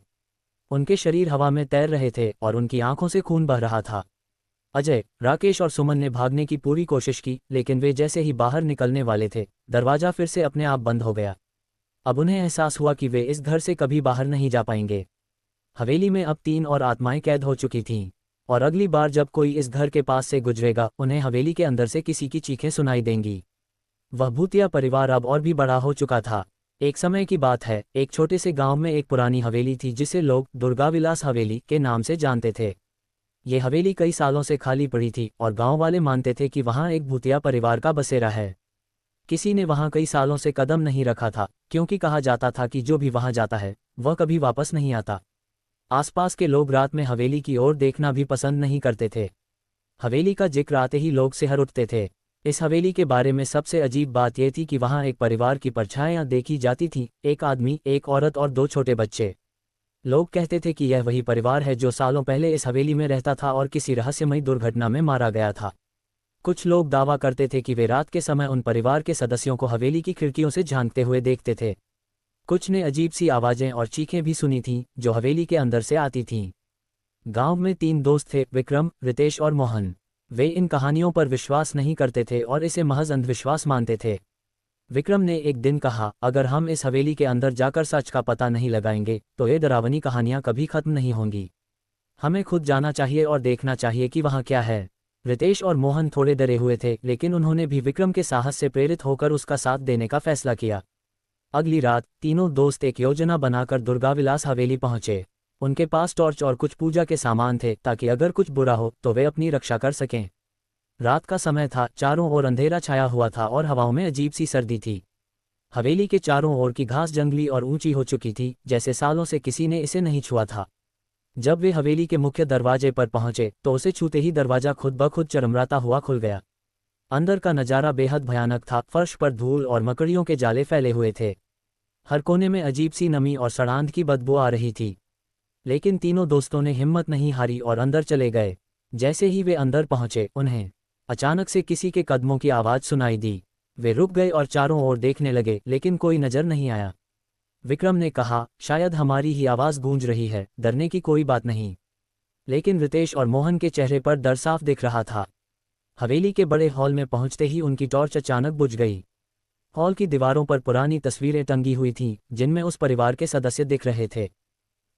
उनके शरीर हवा में तैर रहे थे और उनकी आंखों से खून बह रहा था। अजय, राकेश और सुमन ने भागने की पूरी कोशिश की, लेकिन वे जैसे ही बाहर निकलने वाले थे, दरवाज़ा फिर से अपने आप बंद हो गया। अब उन्हें एहसास हुआ कि वे इस घर से कभी बाहर नहीं जा पाएंगे। हवेली में अब 3 और आत्माएं कैद हो चुकी थीं, और अगली बार जब कोई इस घर के पास से गुजरेगा, उन्हें हवेली के अंदर से किसी की चीखें सुनाई देंगी। वह भूतिया परिवार अब और भी बड़ा हो चुका था। एक समय की बात है, एक छोटे से गांव में एक पुरानी हवेली थी जिसे लोग दुर्गाविलास हवेली के नाम से जानते थे। ये हवेली कई सालों से खाली पड़ी थी और गांव वाले मानते थे कि वहां एक भूतिया परिवार का बसेरा है। किसी ने वहां कई सालों से कदम नहीं रखा था, क्योंकि कहा जाता था कि जो भी वहां जाता है वह कभी वापस नहीं आता। आसपास के लोग रात में हवेली की ओर देखना भी पसंद नहीं करते थे। हवेली का जिक्र आते ही लोग सिहर उठते थे। इस हवेली के बारे में सबसे अजीब बात यह थी कि वहां एक परिवार की परछाइयां देखी जाती थीं, एक आदमी, एक औरत और 2 छोटे बच्चे। लोग कहते थे कि यह वही परिवार है जो सालों पहले इस हवेली में रहता था और किसी रहस्यमयी दुर्घटना में मारा गया था। कुछ लोग दावा करते थे कि वे रात के समय उन परिवार के सदस्यों को हवेली की खिड़कियों से झांकते हुए देखते थे। कुछ ने अजीब सी आवाज़ें और चीखें भी सुनी थीं जो हवेली के अंदर से आती थीं। गांव में 3 दोस्त थे, विक्रम, रितेश और मोहन। वे इन कहानियों पर विश्वास नहीं करते थे और इसे महज अंधविश्वास मानते थे। विक्रम ने एक दिन कहा, अगर हम इस हवेली के अंदर जाकर सच का पता नहीं लगाएंगे तो ये डरावनी कहानियां कभी खत्म नहीं होंगी। हमें खुद जाना चाहिए और देखना चाहिए कि वहाँ क्या है। रितेश और मोहन थोड़े डरे हुए थे, लेकिन उन्होंने भी विक्रम के साहस से प्रेरित होकर उसका साथ देने का फैसला किया। अगली रात तीनों दोस्त एक योजना बनाकर दुर्गाविलास हवेली पहुंचे। उनके पास टॉर्च और कुछ पूजा के सामान थे ताकि अगर कुछ बुरा हो तो वे अपनी रक्षा कर सकें। रात का समय था, चारों ओर अंधेरा छाया हुआ था और हवाओं में अजीब सी सर्दी थी। हवेली के चारों ओर की घास जंगली और ऊंची हो चुकी थी, जैसे सालों से किसी ने इसे नहीं छुआ था। जब वे हवेली के मुख्य दरवाजे पर पहुंचे तो उसे छूते ही दरवाजा खुद ब खुद चरमराता हुआ खुल गया। अंदर का नज़ारा बेहद भयानक था। फर्श पर धूल और मकड़ियों के जाले फैले हुए थे। हर कोने में अजीब सी नमी और सड़ांध की बदबू आ रही थी। लेकिन तीनों दोस्तों ने हिम्मत नहीं हारी और अंदर चले गए। जैसे ही वे अंदर पहुंचे, उन्हें अचानक से किसी के कदमों की आवाज़ सुनाई दी। वे रुक गए और चारों ओर देखने लगे, लेकिन कोई नज़र नहीं आया। विक्रम ने कहा, शायद हमारी ही आवाज़ गूंज रही है, डरने की कोई बात नहीं। लेकिन रितेश और मोहन के चेहरे पर डर साफ दिख रहा था। हवेली के बड़े हॉल में पहुंचते ही उनकी टॉर्च अचानक बुझ गई। हॉल की दीवारों पर पुरानी तस्वीरें टंगी हुई थीं, जिनमें उस परिवार के सदस्य दिख रहे थे।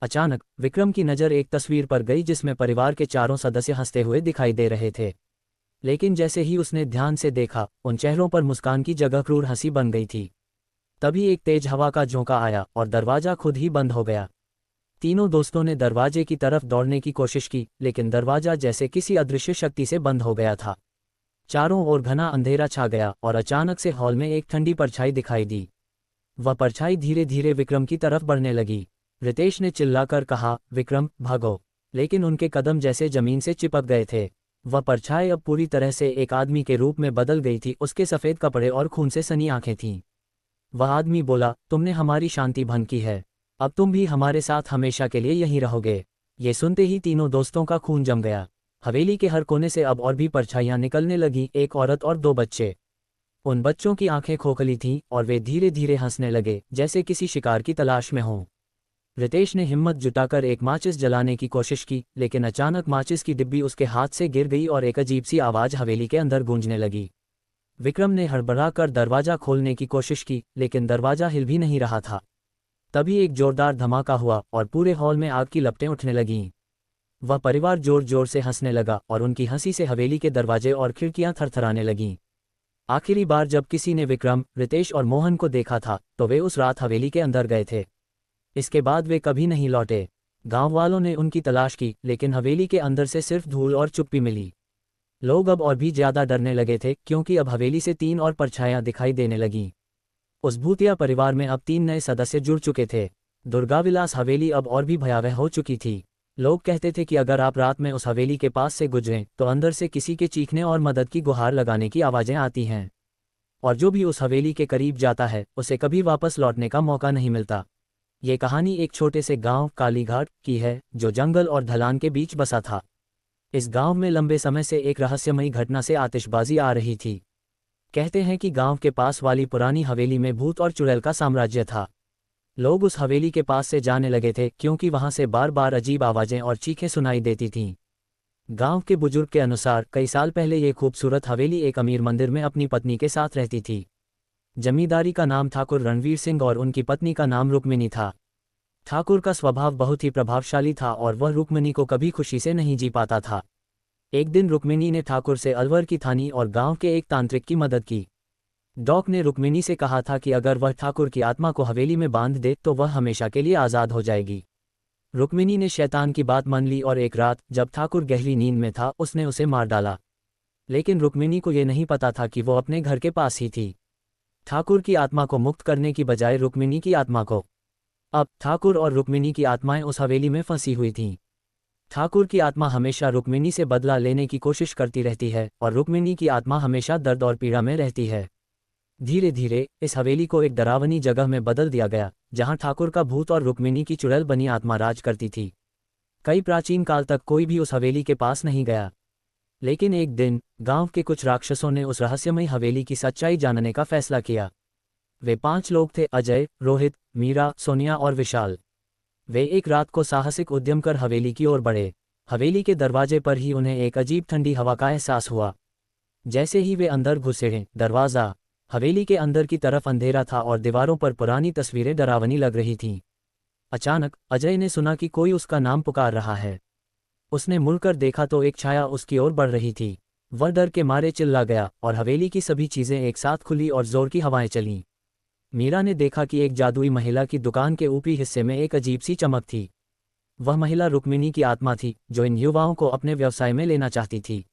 अचानक विक्रम की नज़र एक तस्वीर पर गई जिसमें परिवार के चारों सदस्य हंसते हुए दिखाई दे रहे थे। लेकिन जैसे ही उसने ध्यान से देखा, उन चेहरों पर मुस्कान की जगह क्रूर हंसी बन गई थी। तभी एक तेज हवा का झोंका आया और दरवाज़ा खुद ही बंद हो गया। तीनों दोस्तों ने दरवाजे की तरफ दौड़ने की कोशिश की, लेकिन दरवाज़ा जैसे किसी अदृश्य शक्ति से बंद हो गया था। चारों ओर घना अंधेरा छा गया और अचानक से हॉल में एक ठंडी परछाई दिखाई दी। वह परछाई धीरे धीरे विक्रम की तरफ बढ़ने लगी। रितेश ने चिल्लाकर कहा, विक्रम, भागो। लेकिन उनके कदम जैसे जमीन से चिपक गए थे। वह परछाई अब पूरी तरह से एक आदमी के रूप में बदल गई थी। उसके सफ़ेद कपड़े और खून से सनी आंखें थीं। वह आदमी बोला, तुमने हमारी शांति भंग की है, अब तुम भी हमारे साथ हमेशा के लिए यहीं रहोगे। ये सुनते ही तीनों दोस्तों का खून जम गया। हवेली के हर कोने से अब और भी परछाइयां निकलने लगीं, एक औरत और दो बच्चे। उन बच्चों की आंखें खोखली थीं और वे धीरे धीरे हंसने लगे, जैसे किसी शिकार की तलाश में हों। रितेश ने हिम्मत जुटाकर एक माचिस जलाने की कोशिश की, लेकिन अचानक माचिस की डिब्बी उसके हाथ से गिर गई और एक अजीब सी आवाज़ हवेली के अंदर गूंजने लगी। विक्रम ने हड़बड़ाकर दरवाज़ा खोलने की कोशिश की, लेकिन दरवाज़ा हिल भी नहीं रहा था। तभी एक जोरदार धमाका हुआ और पूरे हॉल में आग की लपटें उठने लगीं। वह परिवार जोर जोर से हंसने लगा और उनकी हंसी से हवेली के दरवाजे और खिड़कियां थरथराने लगीं। आखिरी बार जब किसी ने विक्रम, रितेश और मोहन को देखा था तो वे उस रात हवेली के अंदर गए थे। इसके बाद वे कभी नहीं लौटे। गांव वालों ने उनकी तलाश की, लेकिन हवेली के अंदर से सिर्फ धूल और चुप्पी मिली। लोग अब और भी ज्यादा डरने लगे थे, क्योंकि अब हवेली से 3 और परछाइयां दिखाई देने लगीं। उस भूतिया परिवार में अब 3 नए सदस्य जुड़ चुके थे। दुर्गाविलास हवेली अब और भी भयावह हो चुकी थी। लोग कहते थे कि अगर आप रात में उस हवेली के पास से गुजरें तो अंदर से किसी के चीखने और मदद की गुहार लगाने की आवाज़ें आती हैं। और जो भी उस हवेली के करीब जाता है उसे कभी वापस लौटने का मौका नहीं मिलता। ये कहानी एक छोटे से गांव कालीघाट की है, जो जंगल और ढलान के बीच बसा था। इस गांव में लंबे समय से एक रहस्यमयी घटना से आतिशबाजी आ रही थी। कहते हैं कि गांव के पास वाली पुरानी हवेली में भूत और चुड़ैल का साम्राज्य था। लोग उस हवेली के पास से जाने लगे थे, क्योंकि वहां से बार बार अजीब आवाजें और चीखें सुनाई देती थीं। गांव के बुजुर्ग के अनुसार कई साल पहले ये खूबसूरत हवेली एक अमीर मंदिर में अपनी पत्नी के साथ रहती थी। जमींदारी का नाम ठाकुर रणवीर सिंह और उनकी पत्नी का नाम रुक्मिणी था। ठाकुर का स्वभाव बहुत ही प्रभावशाली था और वह रुक्मिणी को कभी खुशी से नहीं जी पाता था। एक दिन रुक्मिणी ने ठाकुर से अलवर की थानी और गांव के एक तांत्रिक की मदद की। डॉक ने रुक्मिणी से कहा था कि अगर वह ठाकुर की आत्मा को हवेली में बांध दे तो वह हमेशा के लिए आज़ाद हो जाएगी। रुक्मिणी ने शैतान की बात मान ली और एक रात जब ठाकुर गहरी नींद में था उसने उसे मार डाला। लेकिन रुक्मिणी को यह नहीं पता था कि वो अपने घर के पास ही थी। ठाकुर की आत्मा को मुक्त करने की बजाय रुक्मिणी की आत्मा को। अब ठाकुर और रुक्मिणी की आत्माएं उस हवेली में फंसी हुई थीं। ठाकुर की आत्मा हमेशा रुक्मिणी से बदला लेने की कोशिश करती रहती है और रुक्मिणी की आत्मा हमेशा दर्द और पीड़ा में रहती है। धीरे धीरे इस हवेली को एक डरावनी जगह में बदल दिया गया, जहां ठाकुर का भूत और रुक्मिणी की चुड़ैल बनी आत्मा राज करती थी। कई प्राचीन काल तक कोई भी उस हवेली के पास नहीं गया। लेकिन एक दिन गांव के कुछ राक्षसों ने उस रहस्यमयी हवेली की सच्चाई जानने का फैसला किया। वे 5 लोग थे, अजय, रोहित, मीरा, सोनिया और विशाल। वे एक रात को साहसिक उद्यम कर हवेली की ओर बढ़े। हवेली के दरवाजे पर ही उन्हें एक अजीब ठंडी हवा का एहसास हुआ। जैसे ही वे अंदर घुसे, दरवाज़ा हवेली के अंदर की तरफ अंधेरा था और दीवारों पर पुरानी तस्वीरें डरावनी लग रही थीं। अचानक अजय ने सुना कि कोई उसका नाम पुकार रहा है। उसने मुड़कर देखा तो एक छाया उसकी ओर बढ़ रही थी। वह डर के मारे चिल्ला गया और हवेली की सभी चीज़ें एक साथ खुली और जोर की हवाएं चलीं। मीरा ने देखा कि एक जादुई महिला की दुकान के ऊपरी हिस्से में एक अजीब सी चमक थी। वह महिला रुक्मिणी की आत्मा थी, जो इन युवाओं को अपने व्यवसाय में लेना चाहती थी।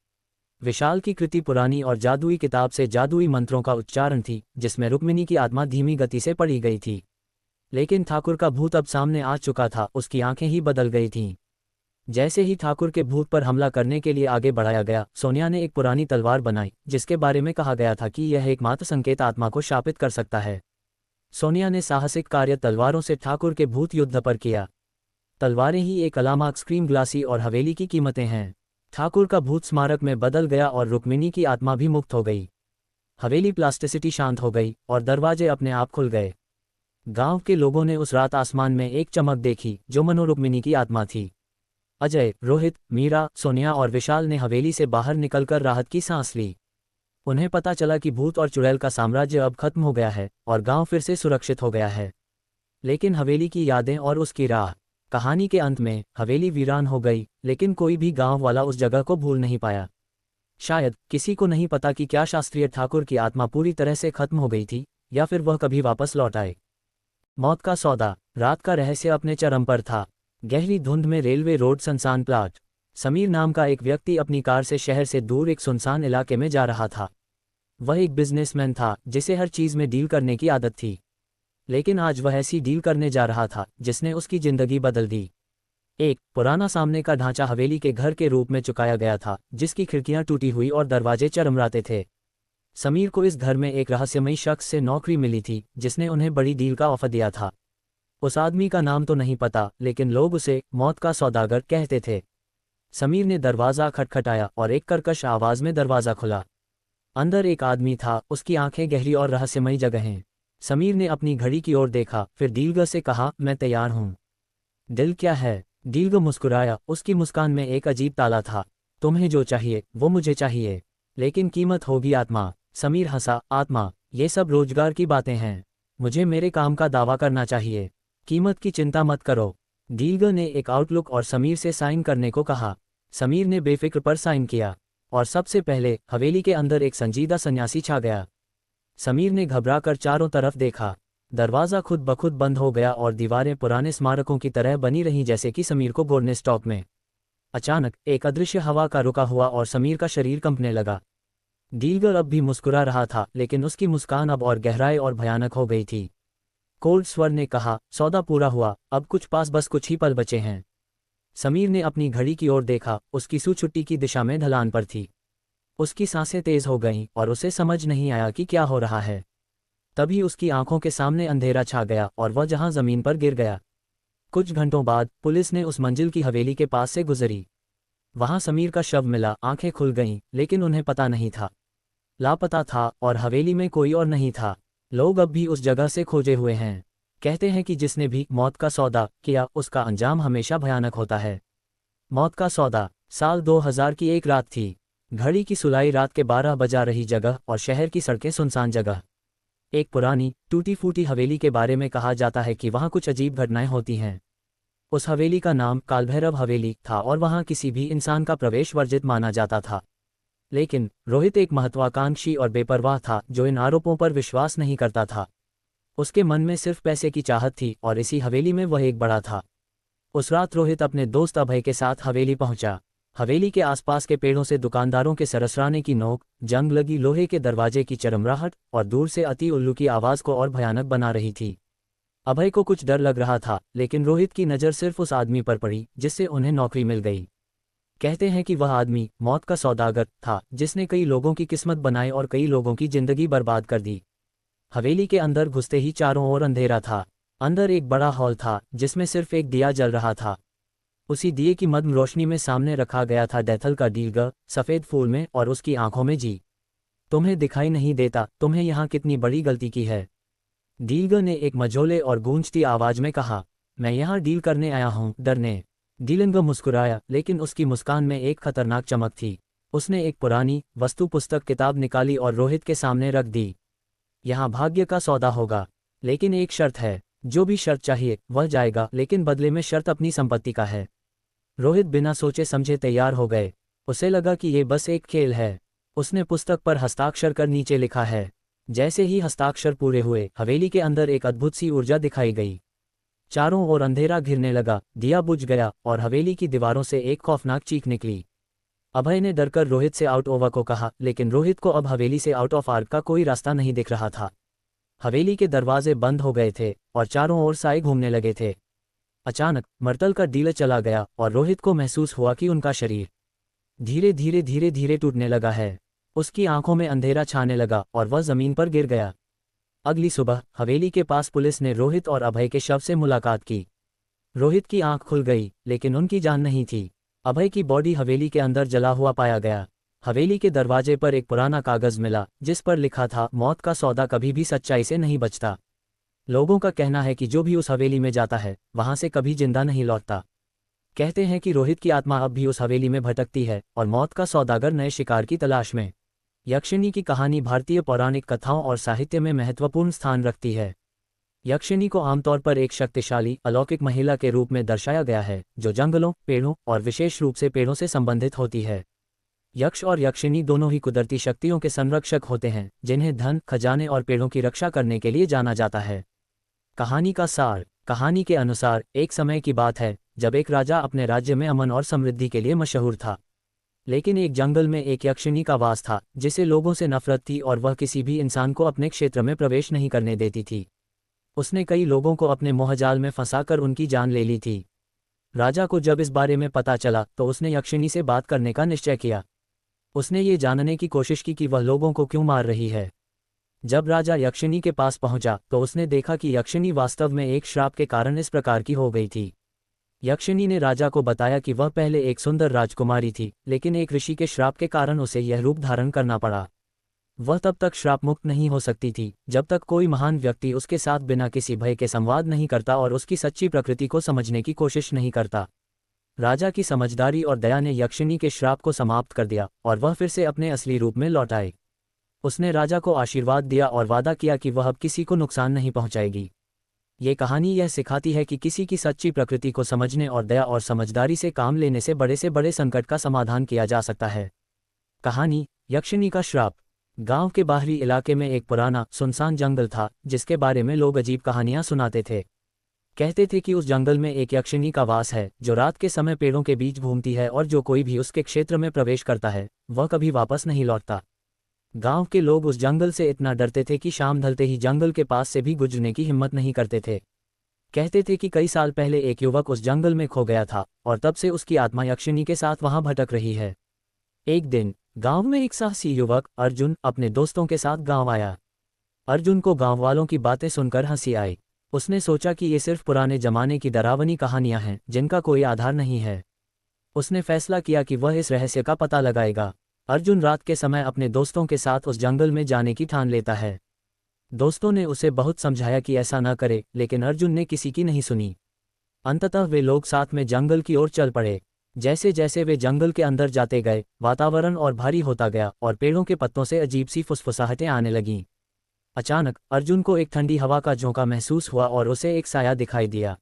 विशाल की कृति पुरानी और जादुई किताब से जादुई मंत्रों का उच्चारण थी, जिसमें रुक्मिणी की आत्मा धीमी गति से पढ़ी गई थी। लेकिन ठाकुर का भूत अब सामने आ चुका था, उसकी आंखें ही बदल गई थीं। जैसे ही ठाकुर के भूत पर हमला करने के लिए आगे बढ़ाया गया, सोनिया ने एक पुरानी तलवार बनाई, जिसके बारे में कहा गया था कि यह एकमात्र संकेत आत्मा को शापित कर सकता है। सोनिया ने साहसिक कार्य तलवारों से ठाकुर के भूत युद्ध पर किया। तलवारें ही एक अलार्म स्क्रीम ग्लासी और हवेली की कीमतें हैं। ठाकुर का भूत स्मारक में बदल गया और रुक्मिणी की आत्मा भी मुक्त हो गई। हवेली प्लास्टिसिटी शांत हो गई और दरवाजे अपने आप खुल गए। गांव के लोगों ने उस रात आसमान में एक चमक देखी, जो मनो रुक्मिणी की आत्मा थी। अजय, रोहित, मीरा, सोनिया और विशाल ने हवेली से बाहर निकलकर राहत की सांस ली। उन्हें पता चला कि भूत और चुड़ैल का साम्राज्य अब खत्म हो गया है और गांव फिर से सुरक्षित हो गया है। लेकिन हवेली की यादें और उसकी राह। कहानी के अंत में हवेली वीरान हो गई, लेकिन कोई भी गांव वाला उस जगह को भूल नहीं पाया। शायद किसी को नहीं पता कि क्या शास्त्रीय ठाकुर की आत्मा पूरी तरह से खत्म हो गई थी, या फिर वह कभी वापस लौट आए। मौत का सौदा। रात का रहस्य अपने चरम पर था। गहरी धुंध में रेलवे रोड सुनसान प्लाट। समीर नाम का एक व्यक्ति अपनी कार से शहर से दूर एक सुनसान इलाके में जा रहा था। वह एक बिजनेसमैन था, जिसे हर चीज़ में डील करने की आदत थी। लेकिन आज वह ऐसी डील करने जा रहा था जिसने उसकी जिंदगी बदल दी। एक पुराना सामने का ढांचा हवेली के घर के रूप में चुकाया गया था, जिसकी खिड़कियां टूटी हुई और दरवाजे चरमराते थे। समीर को इस घर में एक रहस्यमयी शख्स से नौकरी मिली थी, जिसने उन्हें बड़ी डील का ऑफर दिया था। उस आदमी का नाम तो नहीं पता, लेकिन लोग उसे मौत का सौदागर कहते थे। समीर ने दरवाज़ा खटखटाया और एक कर्कश आवाज़ में दरवाज़ा खुला। अंदर एक आदमी था, उसकी आंखें गहरी और रहस्यमयी जगहें। समीर ने अपनी घड़ी की ओर देखा, फिर दीलगा से कहा, मैं तैयार हूँ। दिल क्या है? दीलगा मुस्कुराया, उसकी मुस्कान में एक अजीब ताला था। तुम्हें जो चाहिए वो मुझे चाहिए, लेकिन कीमत होगी आत्मा। समीर हंसा, आत्मा? ये सब रोजगार की बातें हैं। मुझे मेरे काम का दावा करना चाहिए। कीमत की चिंता मत करो। दीलगा ने एक आउटलुक और समीर से साइन करने को कहा। समीर ने बेफिक्र पर साइन किया, और सबसे पहले हवेली के अंदर एक संजीदा सन्यासी छा गया। समीर ने घबराकर चारों तरफ देखा। दरवाज़ा खुद ब खुद बंद हो गया और दीवारें पुराने स्मारकों की तरह बनी रहीं, जैसे कि समीर को गोरने स्टॉक में। अचानक एक अदृश्य हवा का रुका हुआ और समीर का शरीर कंपने लगा। दीलगर अब भी मुस्कुरा रहा था, लेकिन उसकी मुस्कान अब और गहराई और भयानक हो गई थी। कोल्ड स्वर ने कहा, सौदा पूरा हुआ, अब कुछ पास बस कुछ ही पल बचे हैं। समीर ने अपनी घड़ी की ओर देखा, उसकी सूचुट्टी की दिशा में ढलान पर थी। उसकी सांसें तेज हो गईं और उसे समझ नहीं आया कि क्या हो रहा है। तभी उसकी आंखों के सामने अंधेरा छा गया और वह जहां जमीन पर गिर गया। कुछ घंटों बाद पुलिस ने उस मंजिल की हवेली के पास से गुजरी। वहां समीर का शव मिला। आंखें खुल गईं, लेकिन उन्हें पता नहीं था। लापता था और हवेली में कोई और नहीं था। लोग अब भी उस जगह से खोजे हुए हैं। कहते हैं कि जिसने भी मौत का सौदा किया, उसका अंजाम हमेशा भयानक होता है। मौत का सौदा। साल 2000 की एक रात थी। घड़ी की सुलाई रात के 12 बजा रही जगह और शहर की सड़कें सुनसान जगह। एक पुरानी टूटी फूटी हवेली के बारे में कहा जाता है कि वहाँ कुछ अजीब घटनाएं होती हैं। उस हवेली का नाम कालभैरव हवेली था और वहाँ किसी भी इंसान का प्रवेश वर्जित माना जाता था। लेकिन रोहित एक महत्वाकांक्षी और बेपरवाह था, जो इन आरोपों पर विश्वास नहीं करता था। उसके मन में सिर्फ पैसे की चाहत थी और इसी हवेली में वह एक बड़ा था। उस रात रोहित अपने दोस्त अभय के साथ हवेली पहुंचा। हवेली के आसपास के पेड़ों से दुकानदारों के सरसराने की नोक, जंग लगी लोहे के दरवाजे की चरमराहट और दूर से अति उल्लू की आवाज़ को और भयानक बना रही थी। अभय को कुछ डर लग रहा था, लेकिन रोहित की नज़र सिर्फ उस आदमी पर पड़ी जिससे उन्हें नौकरी मिल गई। कहते हैं कि वह आदमी मौत का सौदागर था, जिसने कई लोगों की किस्मत बनाई और कई लोगों की जिंदगी बर्बाद कर दी। हवेली के अंदर घुसते ही चारों ओर अंधेरा था। अंदर एक बड़ा हॉल था जिसमें सिर्फ एक दिया जल रहा था। उसी दिए की मद्म रोशनी में सामने रखा गया था डेथल का दीलगा, सफ़ेद फूल में, और उसकी आंखों में जी। तुम्हें दिखाई नहीं देता? तुम्हें यहाँ कितनी बड़ी गलती की है? दीलगा ने एक मझोले और गूंजती आवाज में कहा। मैं यहाँ डील करने आया हूँ, डरने। दीलगा मुस्कुराया, लेकिन उसकी मुस्कान में एक खतरनाक चमक थी। उसने एक पुरानी वस्तु पुस्तक किताब निकाली और रोहित के सामने रख दी। यहाँ भाग्य का सौदा होगा, लेकिन एक शर्त है। जो भी शर्त चाहिए वह जाएगा, लेकिन बदले में शर्त अपनी संपत्ति का है। रोहित बिना सोचे समझे तैयार हो गए। उसे लगा कि ये बस एक खेल है। उसने पुस्तक पर हस्ताक्षर कर नीचे लिखा है। जैसे ही हस्ताक्षर पूरे हुए, हवेली के अंदर एक अद्भुत सी ऊर्जा दिखाई गई। चारों ओर अंधेरा घिरने लगा, दिया बुझ गया और हवेली की दीवारों से एक खौफनाक चीख निकली। अभय ने डरकर रोहित से आउट ओवर को कहा, लेकिन रोहित को अब हवेली से आउट ऑफ आर्क का कोई रास्ता नहीं दिख रहा था। हवेली के दरवाजे बंद हो गए थे और चारों ओर साए घूमने लगे थे। अचानक मर्तल का डीलर चला गया और रोहित को महसूस हुआ कि उनका शरीर धीरे धीरे धीरे धीरे टूटने लगा है। उसकी आंखों में अंधेरा छाने लगा और वह जमीन पर गिर गया। अगली सुबह हवेली के पास पुलिस ने रोहित और अभय के शव से मुलाकात की। रोहित की आंख खुल गई, लेकिन उनकी जान नहीं थी। अभय की बॉडी हवेली के अंदर जला हुआ पाया गया। हवेली के दरवाजे पर एक पुराना कागज मिला, जिस पर लिखा था, मौत का सौदा कभी भी सच्चाई से नहीं बचता। लोगों का कहना है कि जो भी उस हवेली में जाता है वहां से कभी जिंदा नहीं लौटता। कहते हैं कि रोहित की आत्मा अब भी उस हवेली में भटकती है और मौत का सौदागर नए शिकार की तलाश में। यक्षिणी की कहानी भारतीय पौराणिक कथाओं और साहित्य में महत्वपूर्ण स्थान रखती है। यक्षिणी को आमतौर पर एक शक्तिशाली अलौकिक महिला के रूप में दर्शाया गया है, जो जंगलों, पेड़ों और विशेष रूप से पेड़ों से संबंधित होती है। यक्ष और यक्षिणी दोनों ही कुदरती शक्तियों के संरक्षक होते हैं, जिन्हें धन, खजाने और पेड़ों की रक्षा करने के लिए जाना जाता है। कहानी का सार। कहानी के अनुसार एक समय की बात है जब एक राजा अपने राज्य में अमन और समृद्धि के लिए मशहूर था। लेकिन एक जंगल में एक यक्षिणी का वास था, जिसे लोगों से नफरत थी और वह किसी भी इंसान को अपने क्षेत्र में प्रवेश नहीं करने देती थी। उसने कई लोगों को अपने मोहजाल में फंसाकर उनकी जान ले ली थी। राजा को जब इस बारे में पता चला तो उसने यक्षिणी से बात करने का निश्चय किया। उसने ये जानने की कोशिश की कि वह लोगों को क्यों मार रही है। जब राजा यक्षिणी के पास पहुंचा तो उसने देखा कि यक्षिणी वास्तव में एक श्राप के कारण इस प्रकार की हो गई थी। यक्षिणी ने राजा को बताया कि वह पहले एक सुंदर राजकुमारी थी, लेकिन एक ऋषि के श्राप के कारण उसे यह रूप धारण करना पड़ा। वह तब तक श्राप मुक्त नहीं हो सकती थी जब तक कोई महान व्यक्ति उसके साथ बिना किसी भय के संवाद नहीं करता और उसकी सच्ची प्रकृति को समझने की कोशिश नहीं करता। राजा की समझदारी और दया ने यक्षिणी के श्राप को समाप्त कर दिया और वह फिर से अपने असली रूप में लौट आई। उसने राजा को आशीर्वाद दिया और वादा किया कि वह अब किसी को नुकसान नहीं पहुंचाएगी। ये कहानी यह सिखाती है कि किसी की सच्ची प्रकृति को समझने और दया और समझदारी से काम लेने से बड़े संकट का समाधान किया जा सकता है। कहानी यक्षिणी का श्राप। गांव के बाहरी इलाके में एक पुराना सुनसान जंगल था जिसके बारे में लोग अजीब कहानियां सुनाते थे। कहते थे कि उस जंगल में एक यक्षिणी का वास है जो रात के समय पेड़ों के बीच घूमती है और जो कोई भी उसके क्षेत्र में प्रवेश करता है वह कभी वापस नहीं लौटता। गांव के लोग उस जंगल से इतना डरते थे कि शाम ढलते ही जंगल के पास से भी गुजरने की हिम्मत नहीं करते थे। कहते थे कि कई साल पहले एक युवक उस जंगल में खो गया था और तब से उसकी आत्मा यक्षिणी के साथ वहां भटक रही है। एक दिन गांव में एक साहसी युवक अर्जुन अपने दोस्तों के साथ गांव आया। अर्जुन को गांव वालों की बातें सुनकर हंसी आई। उसने सोचा कि ये सिर्फ पुराने जमाने की डरावनी कहानियां हैं जिनका कोई आधार नहीं है। उसने फैसला किया कि वह इस रहस्य का पता लगाएगा। अर्जुन रात के समय अपने दोस्तों के साथ उस जंगल में जाने की ठान लेता है। दोस्तों ने उसे बहुत समझाया कि ऐसा न करे, लेकिन अर्जुन ने किसी की नहीं सुनी। अंततः वे लोग साथ में जंगल की ओर चल पड़े। जैसे जैसे वे जंगल के अंदर जाते गए वातावरण और भारी होता गया और पेड़ों के पत्तों से अजीब सी फुसफुसाहटें आने लगीं। अचानक अर्जुन को एक ठंडी हवा का झोंका महसूस हुआ और उसे एक साया दिखाई दिया।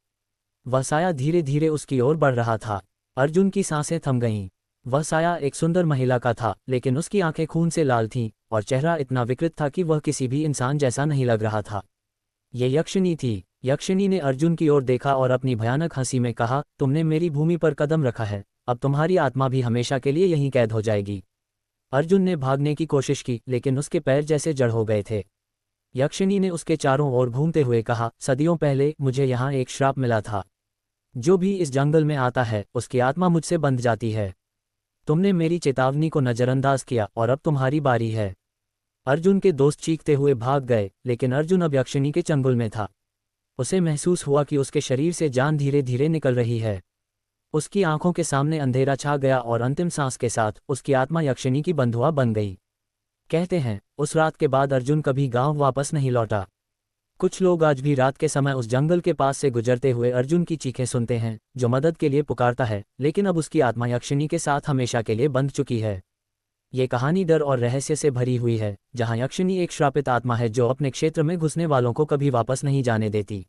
वह साया धीरे धीरे उसकी ओर बढ़ रहा था। अर्जुन की सांसें थम गईं। वह साया एक सुंदर महिला का था, लेकिन उसकी आंखें खून से लाल थीं और चेहरा इतना विकृत था कि वह किसी भी इंसान जैसा नहीं लग रहा था। ये यक्षिणी थी। यक्षिणी ने अर्जुन की ओर देखा और अपनी भयानक हंसी में कहा, तुमने मेरी भूमि पर कदम रखा है, अब तुम्हारी आत्मा भी हमेशा के लिए यहीं कैद हो जाएगी। अर्जुन ने भागने की कोशिश की, लेकिन उसके पैर जैसे जड़ हो गए थे। यक्षिणी ने उसके चारों ओर घूमते हुए कहा, सदियों पहले मुझे यहाँ एक श्राप मिला था। जो भी इस जंगल में आता है उसकी आत्मा मुझसे बंध जाती है। तुमने मेरी चेतावनी को नजरअंदाज किया और अब तुम्हारी बारी है। अर्जुन के दोस्त चीखते हुए भाग गए, लेकिन अर्जुन अब यक्षिणी के चंगुल में था। उसे महसूस हुआ कि उसके शरीर से जान धीरे धीरे निकल रही है। उसकी आंखों के सामने अंधेरा छा गया और अंतिम सांस के साथ उसकी आत्मा यक्षिणी की बंधुआ बन गई। कहते हैं उस रात के बाद अर्जुन कभी गांव वापस नहीं लौटा। कुछ लोग आज भी रात के समय उस जंगल के पास से गुजरते हुए अर्जुन की चीखें सुनते हैं जो मदद के लिए पुकारता है, लेकिन अब उसकी आत्मा यक्षिणी के साथ हमेशा के लिए बंध चुकी है। ये कहानी डर और रहस्य से भरी हुई है, जहां यक्षिणी एक श्रापित आत्मा है जो अपने क्षेत्र में घुसने वालों को कभी वापस नहीं जाने देती।